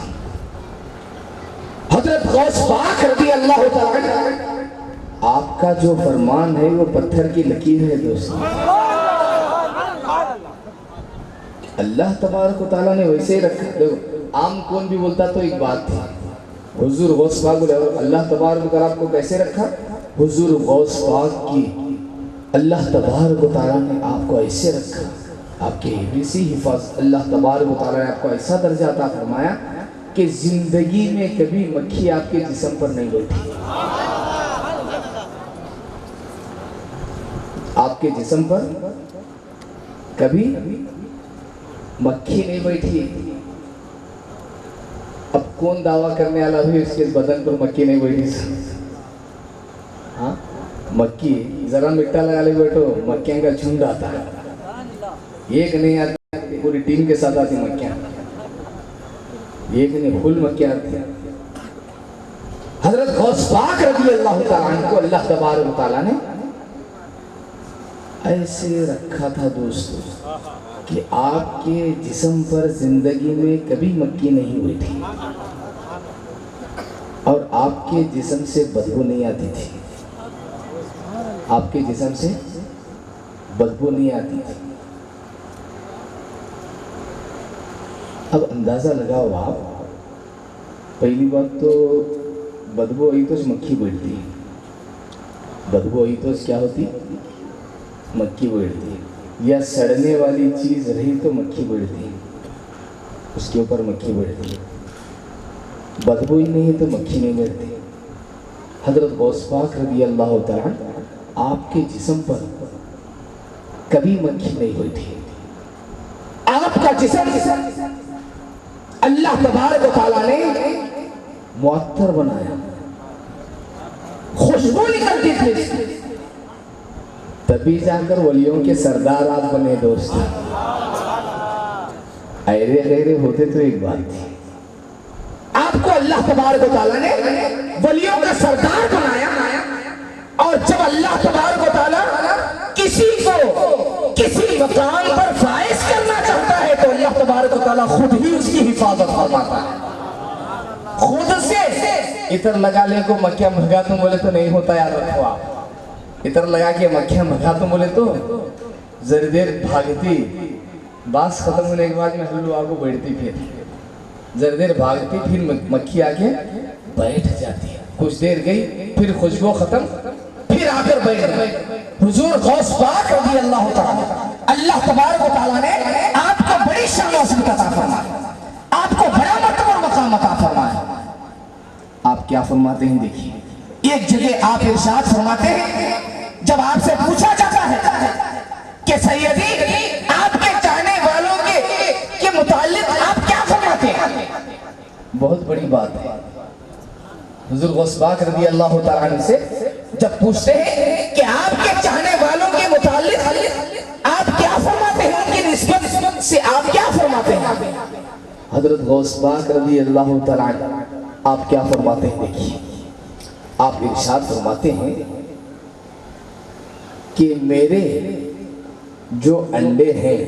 हजरत गौस पाक रज़ी अल्लाह तआला आपका जो फरमान है वो पत्थर की लकीर है दोस्तों। अल्लाह तबारक व तआला ने वैसे ही रखा। देखो आम कौन भी बोलता तो एक बात थी, हुजूर गौस पाक अल्लाह तबारक व तआला आपको कैसे रखा, हुजूर गौस पाक की अल्लाह तबारक व तआला ने आपको ऐसे रखा, आपके इसी हिफाजत अल्लाह तबारक व तआला ने आपको ऐसा दर्जा अता फरमाया कि जिंदगी में कभी मक्खी आपके जिस्म पर नहीं बैठी, आपके जिस्म पर कभी मक्खी नहीं बैठी। अब कौन दावा करने वाला भी उसके बदन पर मक्खी नहीं बैठी? हाँ मक्खी जरा मिट्टा लगा ले बैठो, मक्खियां का झुंड आता है, एक नहीं आती, पूरी टीम के साथ आती मक्खियां, एक नहीं फुल मक्खियां आती। हजरत गौस पाक रज़ी अल्लाह तआला अन्हु को अल्लाह तबारक व तआला ने ऐसे रखा था दोस्तों कि आपके जिस्म पर जिंदगी में कभी मक्खी नहीं हुई थी और आपके जिस्म से बदबू नहीं आती थी, आपके जिस्म से बदबू नहीं आती थी। अब अंदाजा लगाओ आप पहली बात तो बदबू आई तो मक्खी बैठती, बदबू आई तो क्या होती, मक्खी बैठती, या सड़ने वाली चीज़ रही तो मक्खी बैठती, उसके ऊपर मक्खी बैठती, बदबू ही नहीं तो मक्खी नहीं बैठती। हजरत गौस पाक रज़ी अल्लाह तआला आपके जिस्म पर कभी मक्खी नहीं बैठी। आपका जिस्म अल्लाह तबारक व तआला ने मुअत्तर बनाया, खुशबू निकलती थी, तभी जाकर वलियों के सरदार आप बने दोस्त। ऐरे गैरे होते तो एक बात थी। आपको अल्लाह तबारक व तआला ने वलियों का सरदार बनाया, और जब अल्लाह तबारक व तआला किसी को किसी मकाम पर फाइज करना चाहता है तो अल्लाह तबारक व तआला खुद ही उसकी हिफाजत फरमाता है, खुद से। इतर लगा ले को मक्खिया भगा तुम बोले तो नहीं होता, याद रखो आप। इतर लगा के मक्खिया भगा तुम बोले तो जरी देर भागती, बास खत्म होने के बाद में हल्लू आगो बैठती, फिर जरी देर भागती, फिर मक्खी आके बैठ जाती है, कुछ देर गई, फिर खुशबू खत्म, फिर आकर बैठ गए। हुजूर गौस पाक रज़ी अल्लाह तआला, अल्लाह तबारक व तआला ने आपको बड़ी शान अता फरमाया, आपको बड़ा मर्तबा मकाम अता फरमाया। आप क्या फरमाते हैं देखिए। एक जगह आप इरशाद फरमाते हैं, जब आपसे पूछा जाता है कि सैयदी आपके चाहने वालों के मुताल्लिक आप क्या फरमाते हैं, बहुत बड़ी बात है। हुजूर गौस पाक रज़ी अल्लाह तआला अन्हु से जब पूछते हैं कि आपके चाहने वालों के मुताल्लिक आप क्या फरमाते हैं, उनकी निस्बत से आप क्या फरमाते हैं। हजरत गौस पाक रज़ी अल्लाह तआला अन्हु आप क्या फरमाते हैं देखिए। आप इरशाद फरमाते हैं कि मेरे जो अंडे हैं,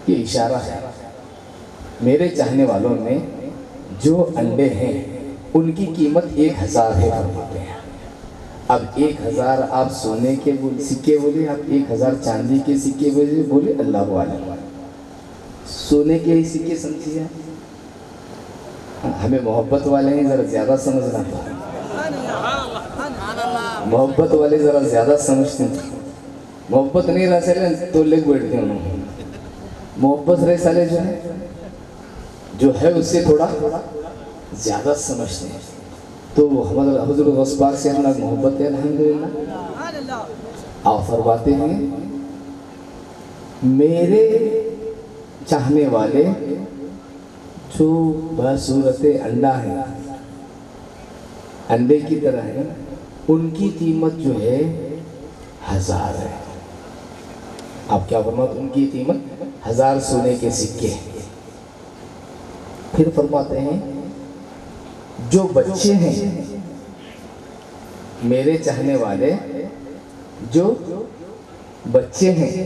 ये इशारा है, मेरे चाहने वालों में जो अंडे हैं उनकी कीमत 1000 है फरमाते हैं। अब 1000 आप सोने के सिक्के बोले, आप 1000 चांदी के सिक्के बोले, अल्लाह वाला सोने के ही सिक्के समझिए। हमें मोहब्बत वाले हैं ज़रा ज़्यादा समझना, मोहब्बत वाले ज़रा ज़्यादा समझते हैं। मोहब्बत नहीं रह साले तो लेग बैठते हैं, मोहब्बत रहे साले जो है उससे थोड़ा ज़्यादा समझते हैं। तो हमारा हुजूर गौस पाक से हमारा मोहब्बत है अल्हम्दुलिल्लाह। आप फरमाते हैं मेरे चाहने वाले जो बसूरत अंडा है, अंडे की तरह है, उनकी कीमत जो है 1000 है। आप क्या फरमाते, उनकी कीमत 1000 सोने के सिक्के। फिर फरमाते हैं जो बच्चे हैं मेरे चाहने वाले, जो बच्चे हैं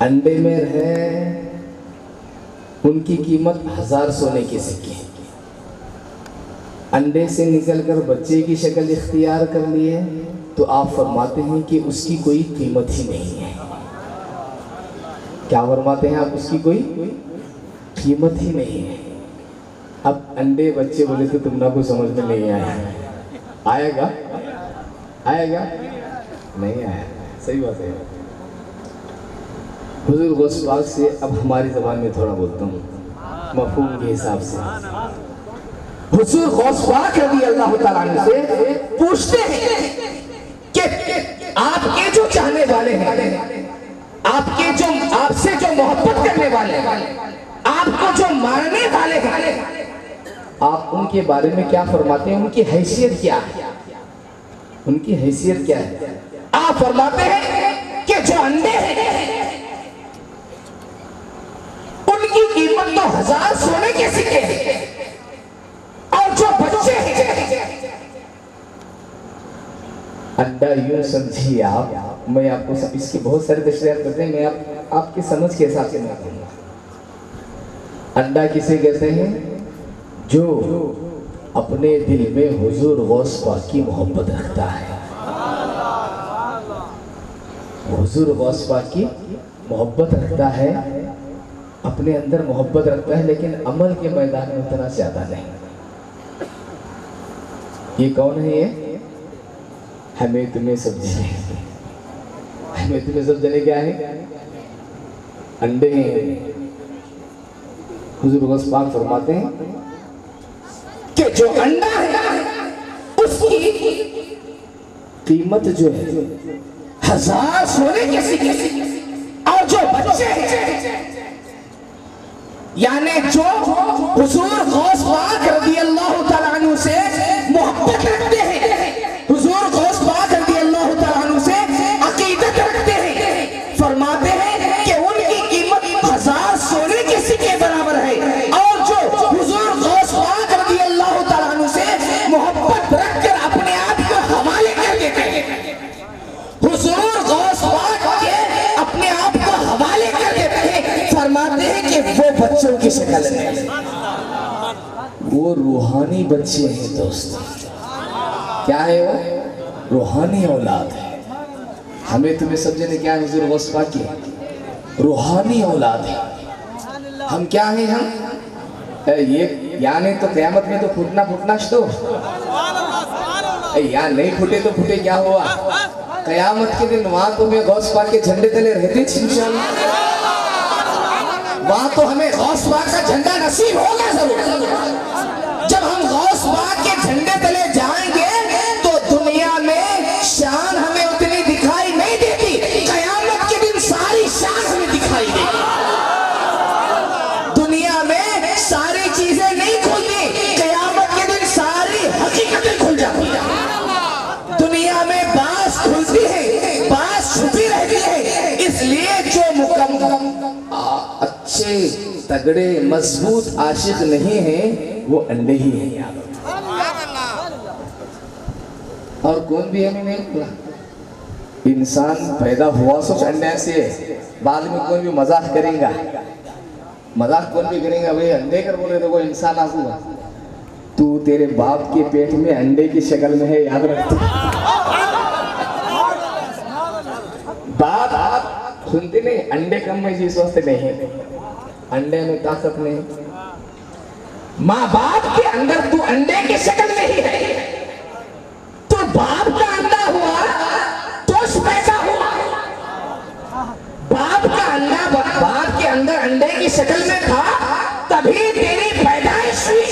अंडे में रहे, उनकी कीमत 1000 सोने के सिक्के। अंडे से निकलकर बच्चे की शक्ल इख्तियार कर लिए तो आप फरमाते हैं कि उसकी कोई कीमत ही नहीं है। क्या फरमाते हैं आप, उसकी कोई कीमत ही नहीं है। अब अंडे बच्चे बोले तो तुम ना को समझ में नहीं आया, आएगा आएगा नहीं आया, सही बात है। हुजूर गौस पाक से अब हमारी ज़बान में थोड़ा बोलता हूँ मफ़हूम के हिसाब से। हुजूर गौस पाक रज़ी अल्लाह तआला अन्हु से पूछते हैं कि आपके जो चाहने वाले हैं, आपके जो आपसे जो मोहब्बत करने वाले हैं, आपको जो मानने वाले हैं, आप उनके बारे में क्या फरमाते हैं, उनकी हैसियत क्या है, उनकी हैसियत क्या है। आप फरमाते हैं कि जो अंडे हैं उनकी कीमत तो 1000 सोने के सिक्के हैं, और जो बच्चे हैं, अंडा यूं समझिए आप, मैं आपको इसकी बहुत सारे तशरीह करते हैं, मैं आपकी समझ के हिसाब से मैं कहूँगा। अंडा किसे कहते हैं, जो अपने दिल में हुजूर गौस पाक की मोहब्बत रखता है, हुजूर गौस पाक की मोहब्बत रखता है अपने अंदर मोहब्बत रखता है लेकिन अमल के मैदान में उतना ज्यादा नहीं। ये कौन है? ये हमें तुम्हें सब जने, हमें तुम्हें सब जने क्या है? अंडे हैं। हुजूर गौस पाक फरमाते हैं कि जो अंडा है उसकी कीमत जो है 1000 सोने के सिक्के, और जो बच्चे हैं यानी जो हुजूर गौस पाक रज़ियल्लाहु तआला अन्हु से मोहब्बत रखते हैं, हुजूर गौस पाक रज़ियल्लाहु तआला अन्हु से अकीदत रखते हैं, फरमाते हैं कि उनकी कीमत 1000 सोने के सिक्के बराबर है। और जो हुजूर गौस पाक रज़ियल्लाहु तआला अन्हु से मोहब्बत रखकर अपने आप को हवाले कर देते हैं, हुजूर गौस पाक के अपने आप को हवाले कर देते हैं, फरमाते हैं कि वो बच्चों की शक्ल में, वो रूहानी बच्चे हैं दोस्त। क्या है वो? रूहानी औलाद है। हमें तुम्हें सब जने क्या है? हुजूर गौस पाक की रूहानी औलाद है। हम क्या हैं? हम ये यानी तो क़यामत में तो फूटना तो यार नहीं फूटे तो फूटे क्या हुआ? क़यामत के दिन वहां तो हमें गौस पाक के झंडे तले रहते इंशाअल्लाह, वहां तो हमें गौस पाक का झंडा नसीब होगा जरूर। जब हम गौस पाक के झंडे तले जाएंगे तो दुनिया में शान हमें उतनी दिखाई नहीं देती, क़यामत के दिन सारी शान हमें दिखाई देगी। दुनिया में सारी चीजें नहीं खुलती, क़यामत के दिन सारी हकीकतें खुल जाती हैं। दुनिया में बास खुलती है, बास छुपी रहती है, इसलिए जो मुकम्मल अच्छे तगड़े मजबूत आशिक नहीं हैं वो अंडे ही हैं यार। और कौन भी हमें नहीं खुला। इंसान पैदा हुआ सोच अंडे से, बाद में कोई भी मजाक करेगा, मजाक कौन भी करेगा, भाई अंडे कर बोले तो वो इंसान आंकूगा। तू तेरे बाप के पेट में अंडे की शक्ल में है, याद रखते। बाप सुनते नहीं, अंडे कम में जिस वास्ते नहीं है, अंडे में ताकत नहीं। माँ बाप के अंदर तू अंडे की शक्ल में ही है, तो बाप का अंडा हुआ तो पैदा हुआ। बाप का अंडा बाप के अंदर अंडे की शक्ल में था तभी तेरी पैदाइश हुई,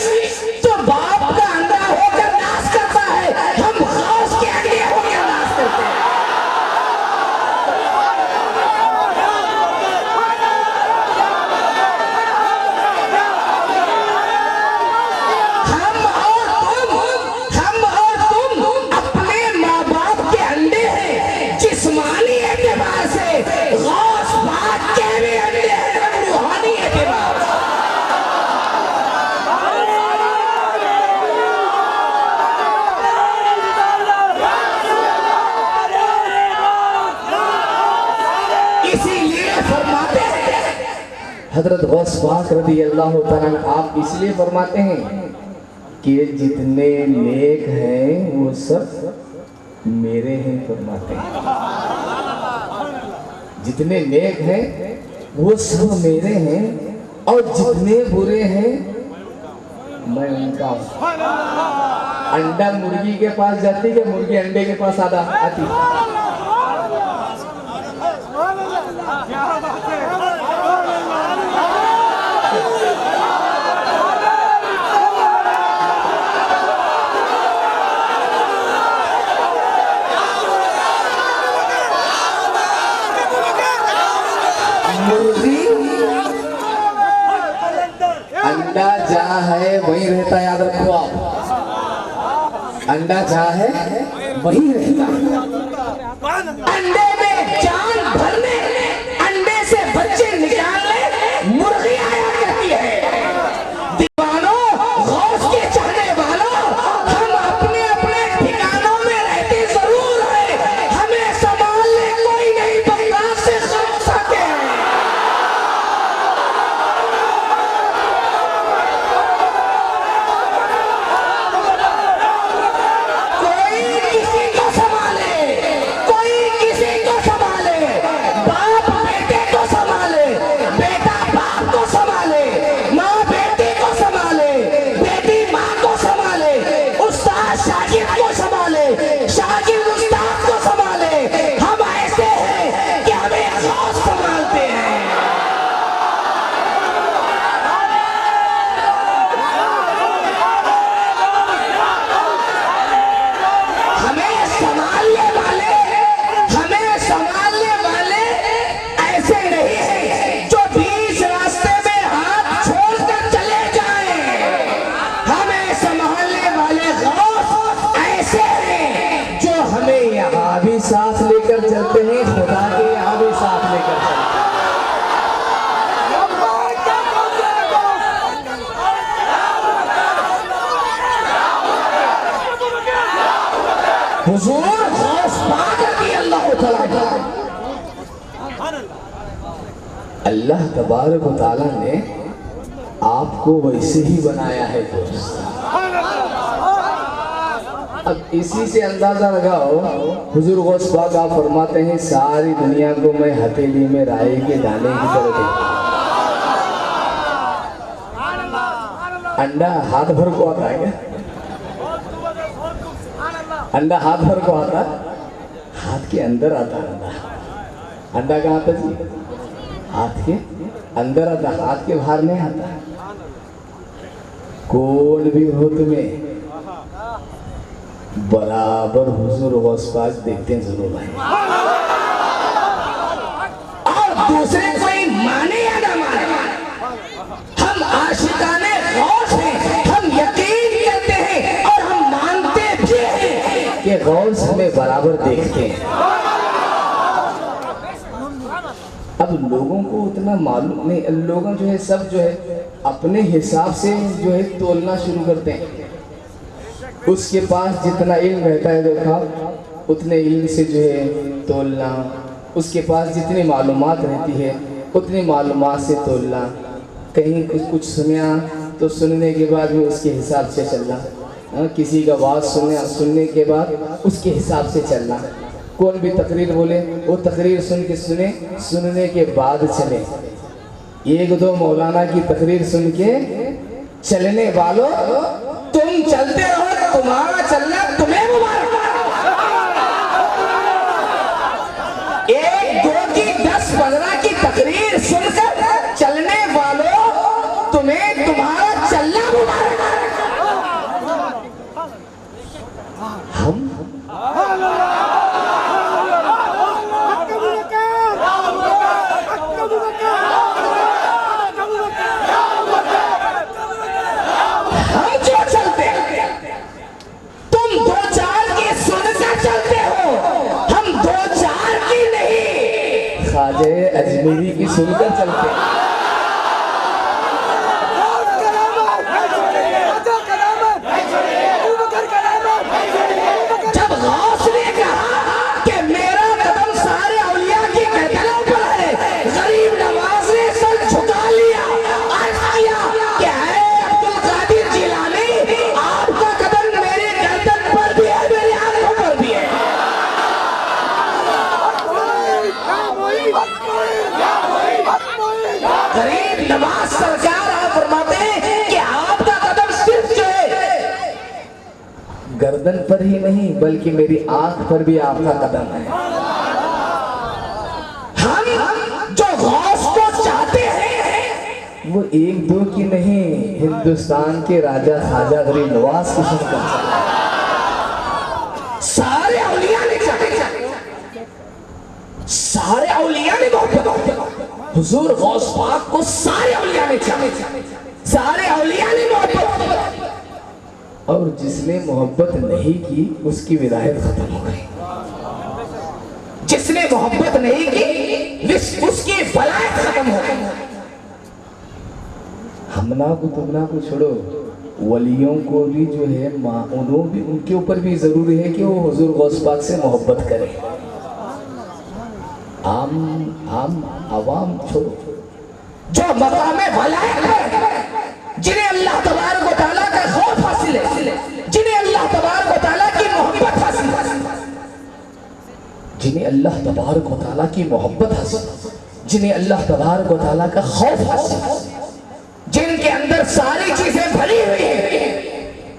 तो बाप का अंडा होकर नाश करता है, हम गौस के अंडे होकर नाश करते हैं। हम और तुम अपने माँ बाप के अंडे हैं, जिस्मानी एतबार से गौस पाक के भी अंडे हैं, रूहानी एतबार से। इसीलिए फरमाते हैं हजरत गौस पाक रज़ियल्लाहु तआला अन्हु आप इसलिए फरमाते हैं कि जितने नेक हैं वो सब मेरे हैं, फरमाते हैं जितने नेक हैं वो सब मेरे हैं, और जितने बुरे हैं मैं उनका हूं। अंडा मुर्गी के पास जाती है, मुर्गी अंडे के पास आती। अंडा जहाँ है वहीं रहता, याद रखो आप। अंडा जहाँ है वहीं रहता। अंडे में जान भरने, अंडे से बच्चे निकालने मुर्गी आया करती है। दीवानों, गौस के चाहने वालों, हम अपने अपने ठिकानों में रहते जरूर हैं, हमें संभालने कोई नहीं, बंगाल से गौस आते हैं। कोई किसी को संभाले, कोई किसी को संभाले, बात करते हैं खुदा के यहाँ भी साथ लेकर चलते हैं। हुजूर गौस पाक रज़ी अल्लाह तआला, अल्लाह तबारक व तआला ने आपको वैसे ही बनाया है दोस्त। अब इसी से अंदाजा लगाओ, हुजूर गौस पाक आप फरमाते हैं सारी दुनिया को मैं हथेली में राई के दाने की तरह देखता हूं। अंडा हाथ भर को आता है क्या? अंडा हाथ भर को आता, हाथ के अंदर आता अंडा। अंडा कहाँ आता जी? हाथ के अंदर आता, हाथ के बाहर नहीं आता। कौन भी हो तुम्हें बराबर हुजूर गौस पाक देखते हैं जरूर भाई। और दूसरे कोई माने या ना माने, हम आशिकाने गौस हैं, हम यकीन करते हैं और हम मानते भी हैं कि गौस हमें बराबर देखते हैं। अब लोगों को उतना मालूम नहीं, लोगों जो है सब जो है अपने हिसाब से जो है तोलना शुरू करते हैं। उसके पास जितना इल्म रहता है देखा, उतने इल्म से जो है तोलना, उसके पास जितनी मालूमात रहती है उतनी मालूमात से तोलना। कहीं कुछ सुना तो सुनने के बाद भी उसके हिसाब से चलना, किसी का बात सुनने के बाद उसके हिसाब से चलना। कौन भी तकरीर बोले वो तकरीर सुन के सुनने के बाद चले। एक दो मौलाना की तकरीर सुन के चलने वालों, तुम चलते रहो, तुम्हारा चलना तुम्हें मुबारक। एक दो की 10-15 की तकरीर सुनकर चलने वालों, तुम्हें तुम्हारा चलना मुबारक। हम जो चलते तुम 2-4 की सुनकर चलते हो, हम 2-4 की नहीं, ख्वाजा अजमेरी की सुनकर चलते हैं। जब गौस ने कहा कि मेरा कदम सारे औलिया की गर्दनों पर है, गरीब नवाज ने सर झुका लिया और कहा कि है अब्दुल कादिर जिलानी, आपका कदम मेरे गर्दन पर भी है, मेरी आंखों पर भी है। गरीब नवाज सरकार आप फरमाते हैं कि आपका कदम सिर्फ जो है गर्दन पर ही नहीं बल्कि मेरी आंख पर भी आपका कदम है। हम जो गौस को चाहते हैं वो एक दो की नहीं, हिंदुस्तान के राजा ख्वाजा गरीब नवाज की सुनकर सारे औलिया ने चाहे, सारे औलिया ने मोहब्बत, हुजूर गौस पाक को सारे औलिया ने चाहे, सारे औलिया ने मोहब्बत। और जिसने मोहब्बत नहीं की उसकी विलायत खत्म हो गई। जिसने मोहब्बत नहीं की उसकी वलायत खत्म हो गई। हमना को तुमना को छोड़ो, वलियों को भी जो है उनके ऊपर भी जरूरी है कि वो हुजूर गौस पाक से मोहब्बत करें। आम आवाम छोड़ो, जो मकामे वलायत है, जिन्हें अल्लाह तबारक व तआला का खौफ हासिल है, जिन्हें अल्लाह तबारक व तआला की मोहब्बत हासिल है, जिन्हें अल्लाह तबारक व तआला की मोहब्बत हासिल, जिन्हें अल्लाह तबारक व तआला का खौफ हासिल, जिनके अंदर सारी चीजें भरी हुई हैं,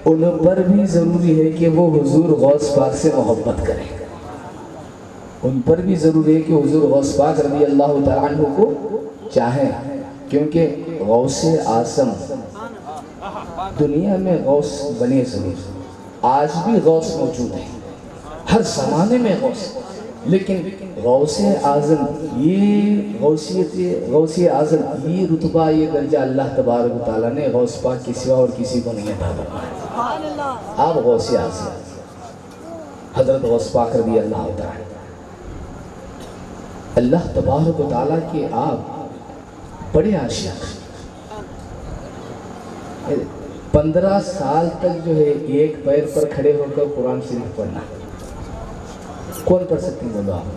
उन पर भी जरूरी है कि वो हुजूर गौस पाक से मोहब्बत करें। उन पर भी जरूरी है कि हुजूर गौस पाक रज़ी अल्लाह तआला अन्हु को चाहें, क्योंकि गौसे आज़म दुनिया में गौस बने जरूर, आज भी गौस मौजूद है, हर जमाने में गौस, लेकिन गौसे आज़म ये गौसे आज़म ये रुतबा ये दर्जा अल्लाह तबारक व तआला ने गौस पाक के सिवा और किसी को नहीं अता फरमाया। आप गौसे आज़म हज़रत गौस पाक रज़ी अल्लाह तआला अल्लाह तबारक व तआला के आप बड़े आशिक। 15 साल तक जो है एक पैर पर खड़े होकर कुरान शरीफ पढ़ना, कौन पढ़ सकते हैं बोलो आप?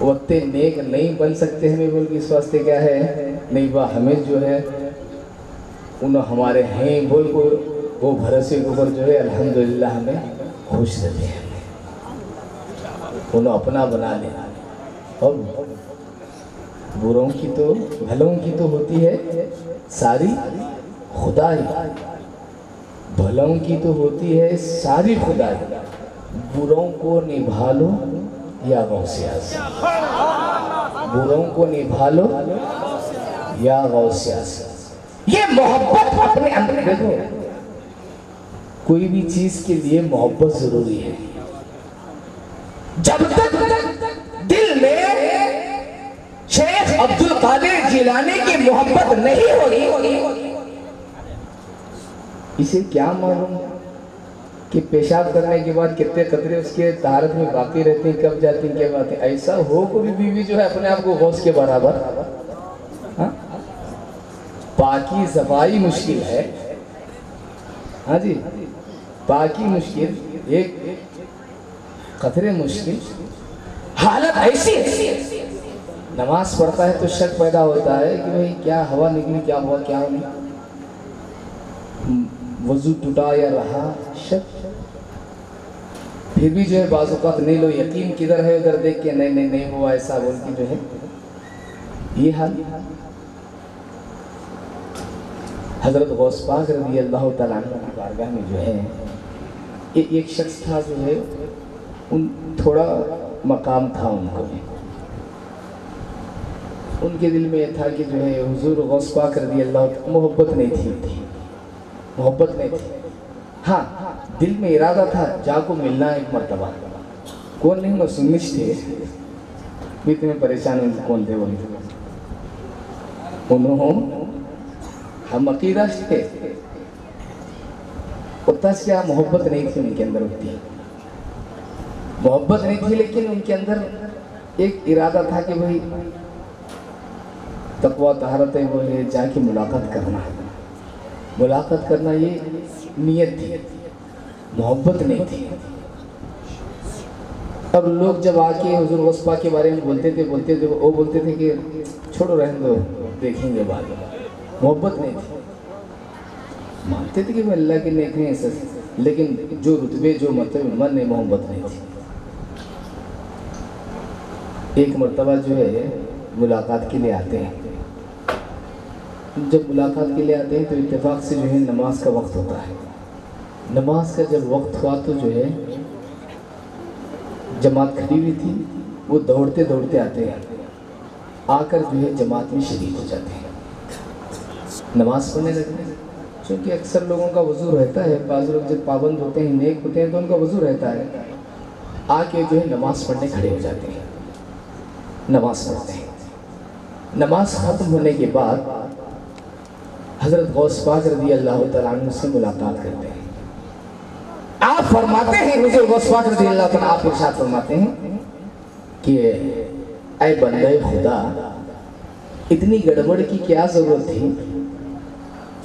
वक्त नेक नहीं बन सकते हमें बोल के इस वास्ते क्या है नहीं वाह हमें जो है उन हमारे हैं बोल को वो भरोसे के ऊपर जो है अल्हम्दुलिल्लाह हमें खुश रहते हैं, उन्हें अपना बना लेना। और बुरों की तो भलों की तो होती है सारी खुदाई, भलों की तो होती है सारी खुदाई, बुरों को निभा लो या गौसिया से, बुरों को निभा लो या गौसिया से। ये मोहब्बत अपने अंदर देखो, कोई भी चीज के लिए मोहब्बत जरूरी है। जब तक दिल में शेख अब्दुल कादिर जिलानी की मोहब्बत नहीं होगी, इसे क्या मालूम कि पेशाब करने के बाद कितने कतरे उसके तारत में बाकी रहते हैं, कब जाती हैं क्या बात है। ऐसा हो कोई बीवी जो है अपने आप को गौस के बराबर, हाँ? पाकी सफाई मुश्किल है, हाँ जी, पाकी मुश्किल, एक कतरे मुश्किल, हालत ऐसी है। नमाज पढ़ता है तो शक पैदा होता है कि भाई क्या हवा निकली, क्या हुआ क्या नहीं, वजू टूटा या रहा शक। फिर भी जो है बाज़ औक़ात नहीं लो यकीन किधर है उधर देख के नहीं नहीं नहीं हुआ ऐसा बोल के जो है ये हाल। हज़रत गौस पाक रज़ी अल्लाह तआला अन्हु की बारगाह में जो है एक शख्स था जो है उन थोड़ा मकाम था उनको, उनके दिल में यह था कि जो है हुज़ूर गौस पाक रज़ी अल्लाह मोहब्बत नहीं थी, मोहब्बत नहीं थी, हाँ दिल में इरादा था जाको मिलना एक मर्तबा। कौन नहीं मसूमिश थे, भी तुम्हें परेशान होने कौन थे बोले, उन्होंने हम अकीदत थे, उतना क्या मोहब्बत नहीं थी उनके अंदर, उतनी मोहब्बत नहीं थी, लेकिन उनके अंदर एक इरादा था कि भाई तकवा तहारत है वो है जाके मुलाकात करना, मुलाकात करना ये नियत थी, मोहब्बत नहीं थी। अब लोग जब आके हुजूर गौस पाक के बारे में बोलते थे वो बोलते थे कि छोड़ो रहने दो देखेंगे बाद में, मोहब्बत नहीं थी। मानते थे कि वो अल्लाह के नेक हैं ऐसा, लेकिन जो रुतबे जो मतलब मन में मोहब्बत नहीं थी। एक मर्तबा जो है मुलाकात के लिए आते हैं, जब मुलाकात के लिए आते हैं तो इत्तेफाक से जो है नमाज का वक्त होता है। नमाज का जब वक्त हुआ तो जो है जमात खड़ी हुई थी, वो दौड़ते दौड़ते आते हैं, आकर जो है जमात में शरीक हो जाते हैं, नमाज पढ़ने लगते हैं। क्योंकि अक्सर लोगों का वज़ू रहता है, बाज़ लोग जब पाबंद होते हैं नेक होते हैं तो उनका वज़ू रहता है, आके जो है नमाज पढ़ने खड़े हो जाते हैं, नमाज पढ़ते हैं। नमाज ख़त्म होने के बाद हज़रत गौस पाक रज़ी अल्लाह तआला अन्हु से मुलाकात करते हैं। आप फरमाते हैं हुजूर गौस पाक रज़ी अल्लाह तआला, आप इरशाद फरमाते हैं कि ऐ बंदे खुदा, इतनी गड़बड़ की क्या ज़रूरत थी,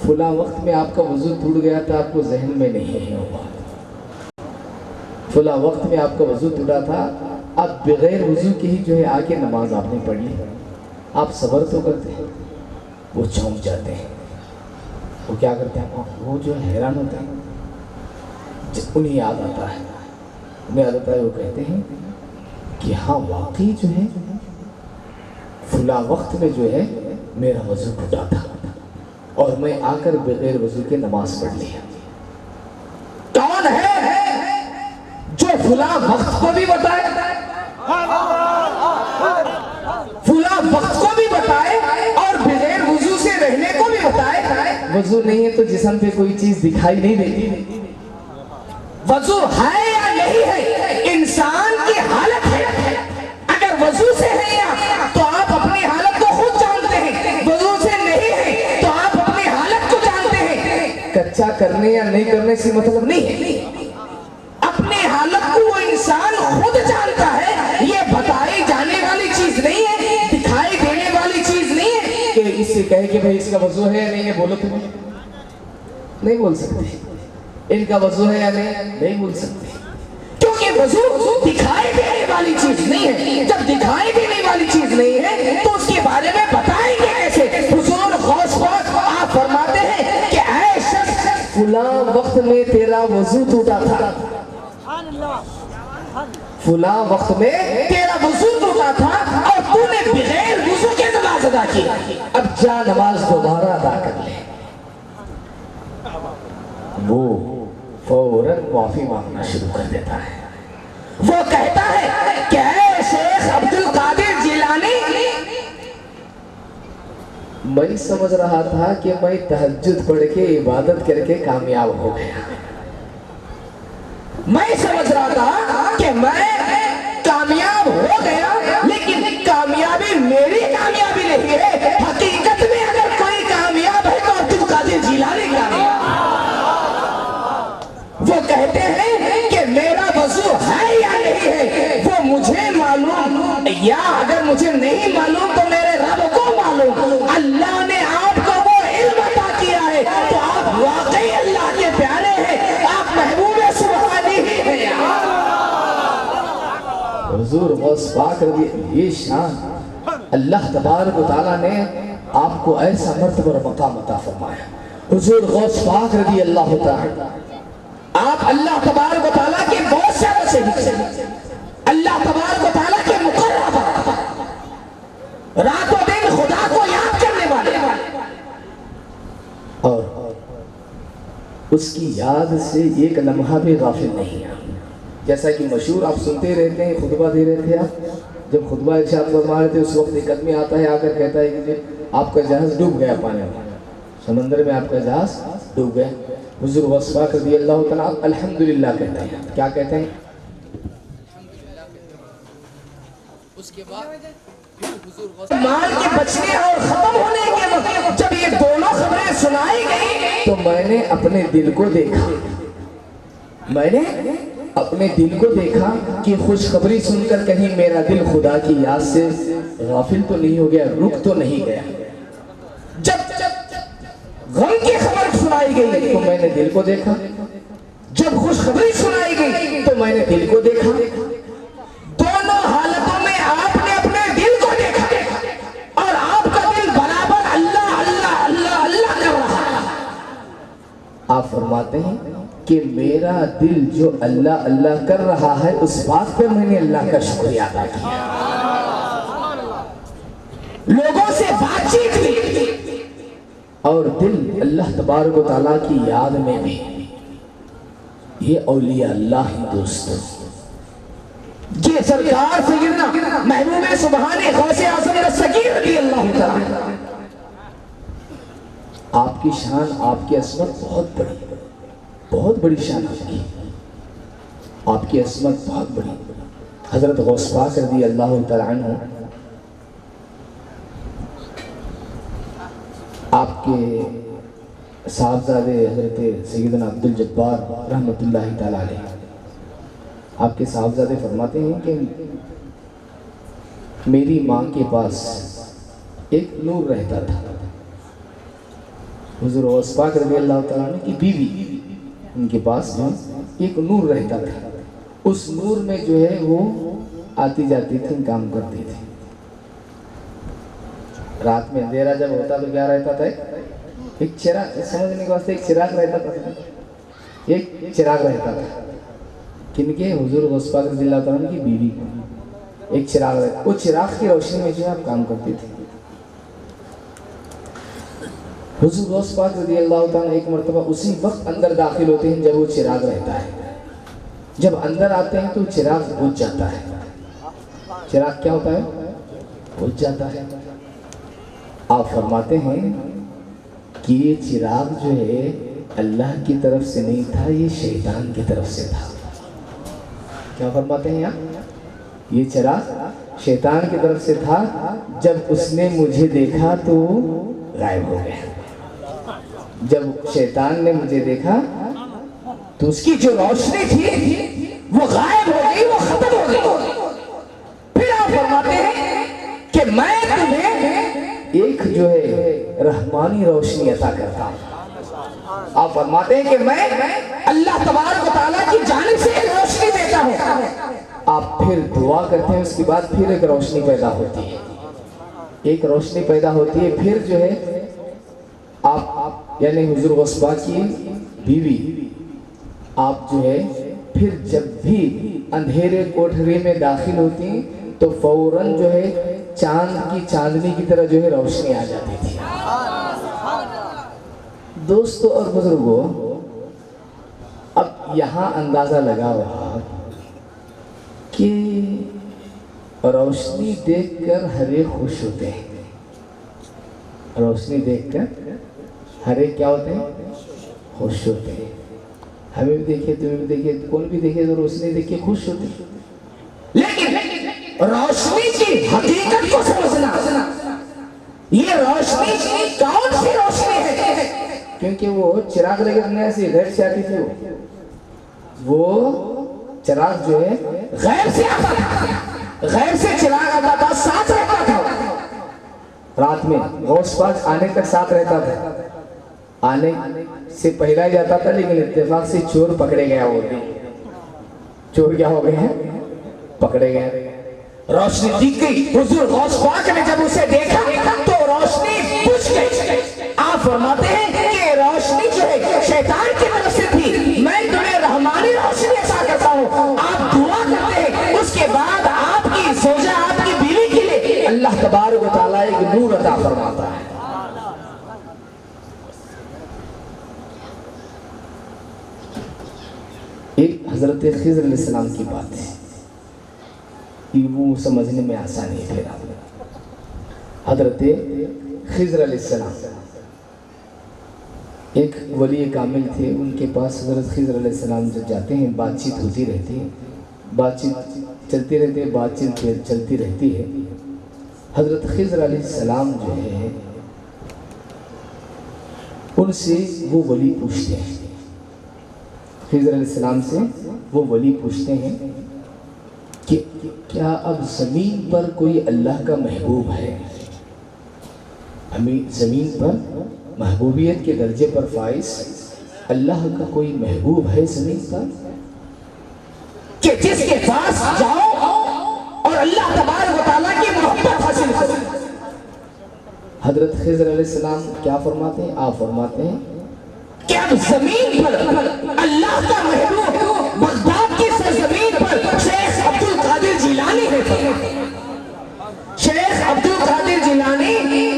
फुला वक्त में आपका वज़ू टूट गया था, आपको जहन में नहीं है वो बात, फुला वक्त में आपका वज़ू टूटा था, आप बगैर वज़ू के ही जो है आके नमाज आपने पढ़ ली, आप सब्र तो करते हैं। वो चौंक जाते हैं, वो क्या करते हैं, वो जो हैरान होते हैं, उन्हें याद आता है, उन्हें याद आता है, वो कहते हैं कि हाँ वाकई जो है फुला वक्त में जो है मेरा वज़ू टूटा था और मैं आकर बगैर वज़ू के नमाज पढ़ लिया। कौन है जो फुला वक्त को भी बताए, फुला वक्त को भी बताए और बगैर वज़ू से रहने को भी बताए। वज़ू नहीं है तो जिस्म पे कोई चीज दिखाई नहीं देती, वज़ू है या नहीं है इंसान की हालत है। अगर वज़ू से है या तो आप अपनी हालत को खुद जानते हैं, वज़ू से नहीं है तो आप अपनी हालत को जानते हैं। कच्चा करने या नहीं करने से मतलब नहीं है, अपनी हालत को वो इंसान खुद जानता है, ये बताई से कहे कि भाई इसका वजू है या नहीं है, बोलो तुम, नहीं बोल सकते। इनका वजू है या नहीं बोल सकते, क्योंकि वजू दिखाई देने वाली चीज नहीं है। जब दिखाई देने वाली चीज नहीं है तो उसके बारे में बताएंगे कैसे? हुजूर गौस पाक आप फरमाते हैं कि ऐ शख्स फुला वक्त में तेरा वजू टूटा था, फुला वक्त में तेरा वजू टूटा था और तूने बगैर वजू के नमाज अदा की। अब जा नमाज दोबारा अदा कर ले। वो फौरन माफी मांगना शुरू कर देता है। वो कहता है कि ऐ शेख अब्दुल कादिर जिलानी, मैं समझ रहा था कि मैं तहज्जुद पढ़ के इबादत करके कामयाब हो गया, मैं समझ रहा था कि मैं कामयाब हो गया, लेकिन कामयाबी मेरी कामयाबी नहीं है। हकीकत में अगर कोई कामयाब है तो अब्दुल कादिर जिलानी कामयाब। वो कहते हैं कि मेरा वजू है या नहीं है वो मुझे मालूम, या अगर मुझे नहीं मालूम तो मेरे रब को मालूम। अल्लाह ने आपको वो इल्म अता किया है तो आप वाकई अल्लाह के प्यारे हैं, आप महबूब सुभानी ही हैं। हुजूर गौस पाक रज़ी, ये शान अल्लाह तबारक व तआला ने आपको ऐसा मर्तबा और मकाम अता फरमाया। हुजूर गौस पाक रज़ी अल्लाह तआला, आप अल्लाह तबारक व तआला के बहुत से वसीले, अल्लाह तबारक व तआला के मुकर्रब, रातों दिन खुदा को याद करने वाले, और उसकी याद से एक लम्हा भी गाफिल नहीं है। जैसा कि मशहूर आप सुनते रहते हैं, खुतबा दे रहे थे आप, जब खुतबा इरशाद फरमा रहे थे उस वक्त एक आदमी आता है, आकर कहता है कि आपका जहाज डूब गया पानी में, समंदर में आपका जहाज डूब गया। हुजूर गौस पाक रज़ी अल्लाह तआला अल्हम्दुलिल्लाह कहते हैं। क्या कहते हैं? उसके बाद माल के बचने और खत्म होने के वक्त जब ये दोनों खबरें सुनाई गई तो मैंने अपने दिल को देखा, मैंने अपने दिल को देखा कि खुशखबरी सुनकर कहीं मेरा दिल खुदा की याद से गाफिल तो नहीं हो गया, रुक तो नहीं गया। जब गम की खबर सुनाई गई तो मैंने दिल को देखा, जब खुशखबरी सुनाई गई तो मैंने दिल को देखा। दोनों हालतों में आपने अपने दिल को देखा और आपका दिल बराबर अल्लाह अल्लाह अल्लाह अल्लाह कर रहा है। आप फरमाते हैं कि मेरा दिल जो अल्लाह अल्लाह कर रहा है उस बात पर मैंने अल्लाह का शुक्रिया अदा किया। लोगों से बातचीत हुई और दिल अल्लाह तबारक व तआला की याद में भी, ये औलिया अल्लाह ही दोस्तों, ये सरकार सैयदना महबूब सुभानी गौसे आज़म रज़्ज़ाक़ी रज़ियल्लाहु तआला, आपकी शान, आपकी असमत बहुत बड़ी, बहुत बड़ी शान आपकी असमत बहुत बड़ी। हजरत गौस पाक रज़ी अल्लाह तआला अन्हु आपके साहबजादे हजरत सैयदना अब्दुल जब्बार रहमतुल्लाहि तआला अलैह, आपके साहबजादे फरमाते हैं कि मेरी माँ के पास एक नूर रहता था। हुजूर गौस पाक रज़ी अल्लाह तआला अन्हु की बीवी, उनके पास जो एक नूर रहता था, उस नूर में जो है वो आती जाती थी, काम करती थी। रात में अंधेरा जब होता तो क्या रहता था? एक चिराग, समझने के वास्ते एक चिराग रहता था, एक चिराग रहता था। किनके? हुजूर गौस पाक रज़ी अल्लाह तआला की बीवी को एक चिराग रहता, वो चिराग की रोशनी में जो है आप काम करती थी। हुजूर गौस पाक रज़ी अल्लाह तआला एक मरतबा उसी वक्त अंदर दाखिल होते हैं जब वो चिराग रहता है। जब अंदर आते हैं तो चिराग बुझ जाता है। चिराग क्या होता है? बुझ जाता है। आप फरमाते हैं कि ये चिराग जो है अल्लाह की तरफ से नहीं था, ये शैतान की तरफ से था। क्या फरमाते हैं आप? ये चिराग शैतान की तरफ से था। जब उसने मुझे देखा तो गायब हो गया। जब शैतान ने मुझे देखा तो उसकी जो रोशनी थी वो गायब हो गई, वो खत्म हो गई। फिर आप फरमाते हैं कि मैं तुम्हें एक जो है रहमानी रोशनी अता करता हूँ। आप फरमाते हैं कि मैं अल्लाह तबारक व तआला की जानिब से एक रोशनी देता हूँ। आप फिर दुआ करते हैं, उसके बाद फिर एक रोशनी पैदा होती है, एक रोशनी पैदा होती है। फिर जो है आप यानी हुजूर गौसबा की बीवी, आप जो है फिर जब भी अंधेरे कोठरी में दाखिल होती तो फौरन जो है चांद की चांदनी की तरह जो है रोशनी आ जाती थी। दोस्तों और बुजुर्गों, अब यहाँ अंदाजा लगाओ कि रोशनी देखकर हर एक खुश होते हैं। रोशनी देखकर हर एक क्या होते हैं? खुश होते हैं। हमें भी देखिए, तुम्हें भी देखिए, कौन भी देखे तो रोशनी देख के खुश होते हैं। लेकिन रोशनी की हकीकत को समझना, ये रोशनी कौन सी रोशनी है? क्योंकि वो चिराग लगने से घर से आती थी, वो चिराग जो है गैर से आता था, गैर से चिराग आता था, साथ रहता था। रात में गौसपास आने तक साथ रहता था, आने से पहला ही जाता था, लेकिन इत्तेफाक से चोर पकड़े गया। वो चोर क्या हो गए हैं? पकड़े गए। रोशनी दिख गई, हुजूर गौस पाक ने जब उसे देखा तो रोशनी बुझ गई। आप फरमाते हैं कि रोशनी जो है शैतान की तरफ से थी, मैं तुम्हें रहमानी रोशनी अता करता हूँ। आप दुआ करते हैं, उसके बाद आपकी ज़ौजा, आपकी बीवी के लिए अल्लाह तबारक व तआला एक नूर अता फरमाता है। एक हजरत खिज़र अलैहिस्सलाम की बात है, वो समझने में आसानी है। फिर हजरत खिज़र अलैहिस्सलाम एक वली कामिल थे, उनके पास हजरत खिज़र अलैहिस्सलाम जब जाते हैं, बातचीत होती रहती है, बातचीत चलती रहती है, बातचीत चलती रहती है। हजरत खिज़र अलैहिस्सलाम जो है उनसे वो वली पूछते हैं, खिज़र अलैहिस्सलाम से वो वली पूछते हैं कि क्या अब ज़मीन पर कोई अल्लाह का महबूब है? हमें ज़मीन पर महबूबियत के दर्जे पर फाइज अल्लाह का कोई महबूब है ज़मीन पर, कि जिसके पास जाओ और अल्लाह तबारक व तआला की मोहब्बत हासिल करो? हजरत खिज़र अलैहिस्सलाम क्या फरमाते हैं? आप फरमाते हैं कि अब ज़मीन पर अल्लाह का महबूब बगदाद की सरज़मीन पर शेख अब्दुल कादिर जिलानी है। शेख अब्दुल कादिर जिलानी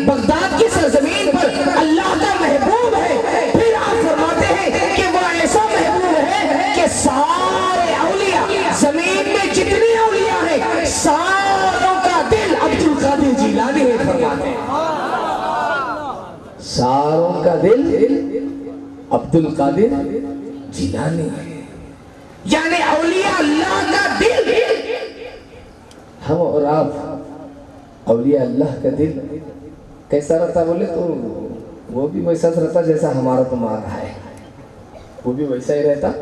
बगदाद की सरज़मीन पर अल्लाह का महबूब है। फिर आप फरमाते हैं कि वो ऐसा महबूब है कि सारे औलिया, ज़मीन में जितने औलिया हैं, सारों का दिल अब्दुल कादिर जिलानी है। फरमाते हैं सारों का दिल अब्दुल कादिर जिलानी है, यानी औलिया अल्लाह का दिल। हम और आप औलिया अल्लाह का दिल कैसा रहता? बोले तो वो भी वैसा रहता जैसा हमारा तुम्हारा है, वो भी वैसा ही रहता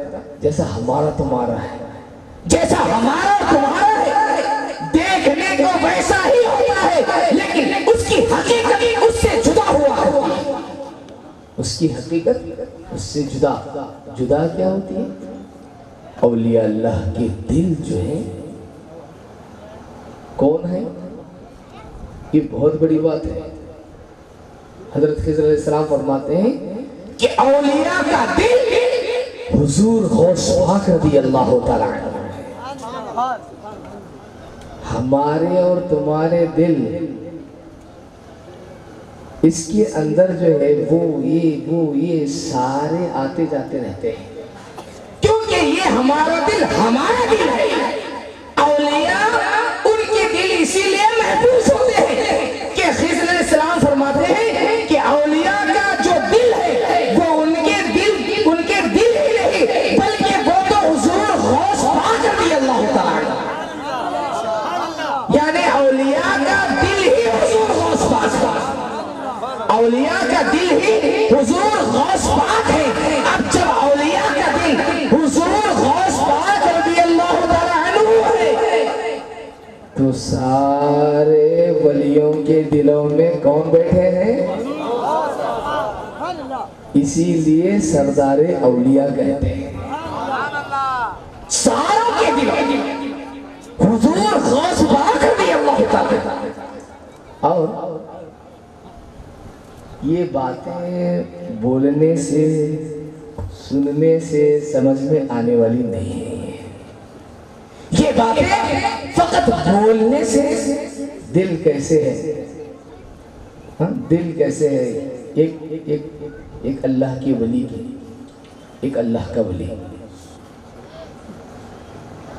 जैसा हमारा तुम्हारा है। जैसा हमारा तुम्हारा है देखने को वैसा ही होता है, लेकिन उसकी हकीकत उससे जुदा हुआ है। उसकी हकीकत उससे जुदा जुदा क्या होती है? औलिया अल्लाह के दिल जो है कौन है? ये बहुत बड़ी बात है। हजरत खिज़र अलैहिस्सलाम फरमाते हैं कि औलिया का दिल हुजूर गौस पाक रज़ियल्लाहु तआला अन्हु। हमारे और तुम्हारे दिल, इसके अंदर जो है वो ये सारे आते जाते रहते हैं, क्योंकि ये हमारा दिल हमारा दिल है। औलिया उनके दिल इसीलिए महफूज होते हैं कि खिज़र अलैहिस्सलाम फरमाते हैं कि औलिया का जो दिल है वो उनके दिल ही नहीं, बल्कि वो तो हुजूर गौस पाक रज़ियल्लाहु तआला अन्हु, यानी औलिया का दिल ही हुजूर गौस पाक, औलिया का दिल ही हुजूर गौस पाक है। अब जब औलिया का दिल हुजूर गौस पाक रज़ियल्लाहु तआला अन्हु है, तो सारे वलियों के दिलों में कौन बैठे हैं? इसीलिए सरदारे औलिया कहते हैं। सारों के दिलों हुजूर गौस पाक रज़ियल्लाहु ताला। और ये बातें बोलने से, सुनने से समझ में आने वाली नहीं है। ये बातें फकत बोलने से दिल कैसे है, हाँ दिल कैसे है। एक अल्लाह की वली की, एक अल्लाह का वली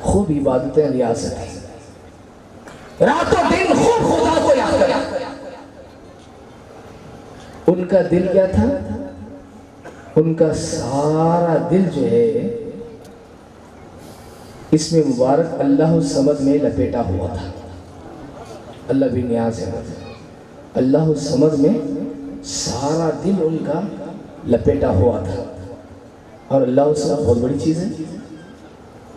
खूब इबादतें रियासत है, रातों दिन खूब खुदा को याद करा। उनका दिल क्या था? उनका सारा दिल जो है इसमें मुबारक अल्लाह समद में लपेटा हुआ था। अल्लाह भी न्याज है, अल्लाह समद में सारा दिल उनका लपेटा हुआ था। और अल्लाह समद बहुत बड़ी चीज है।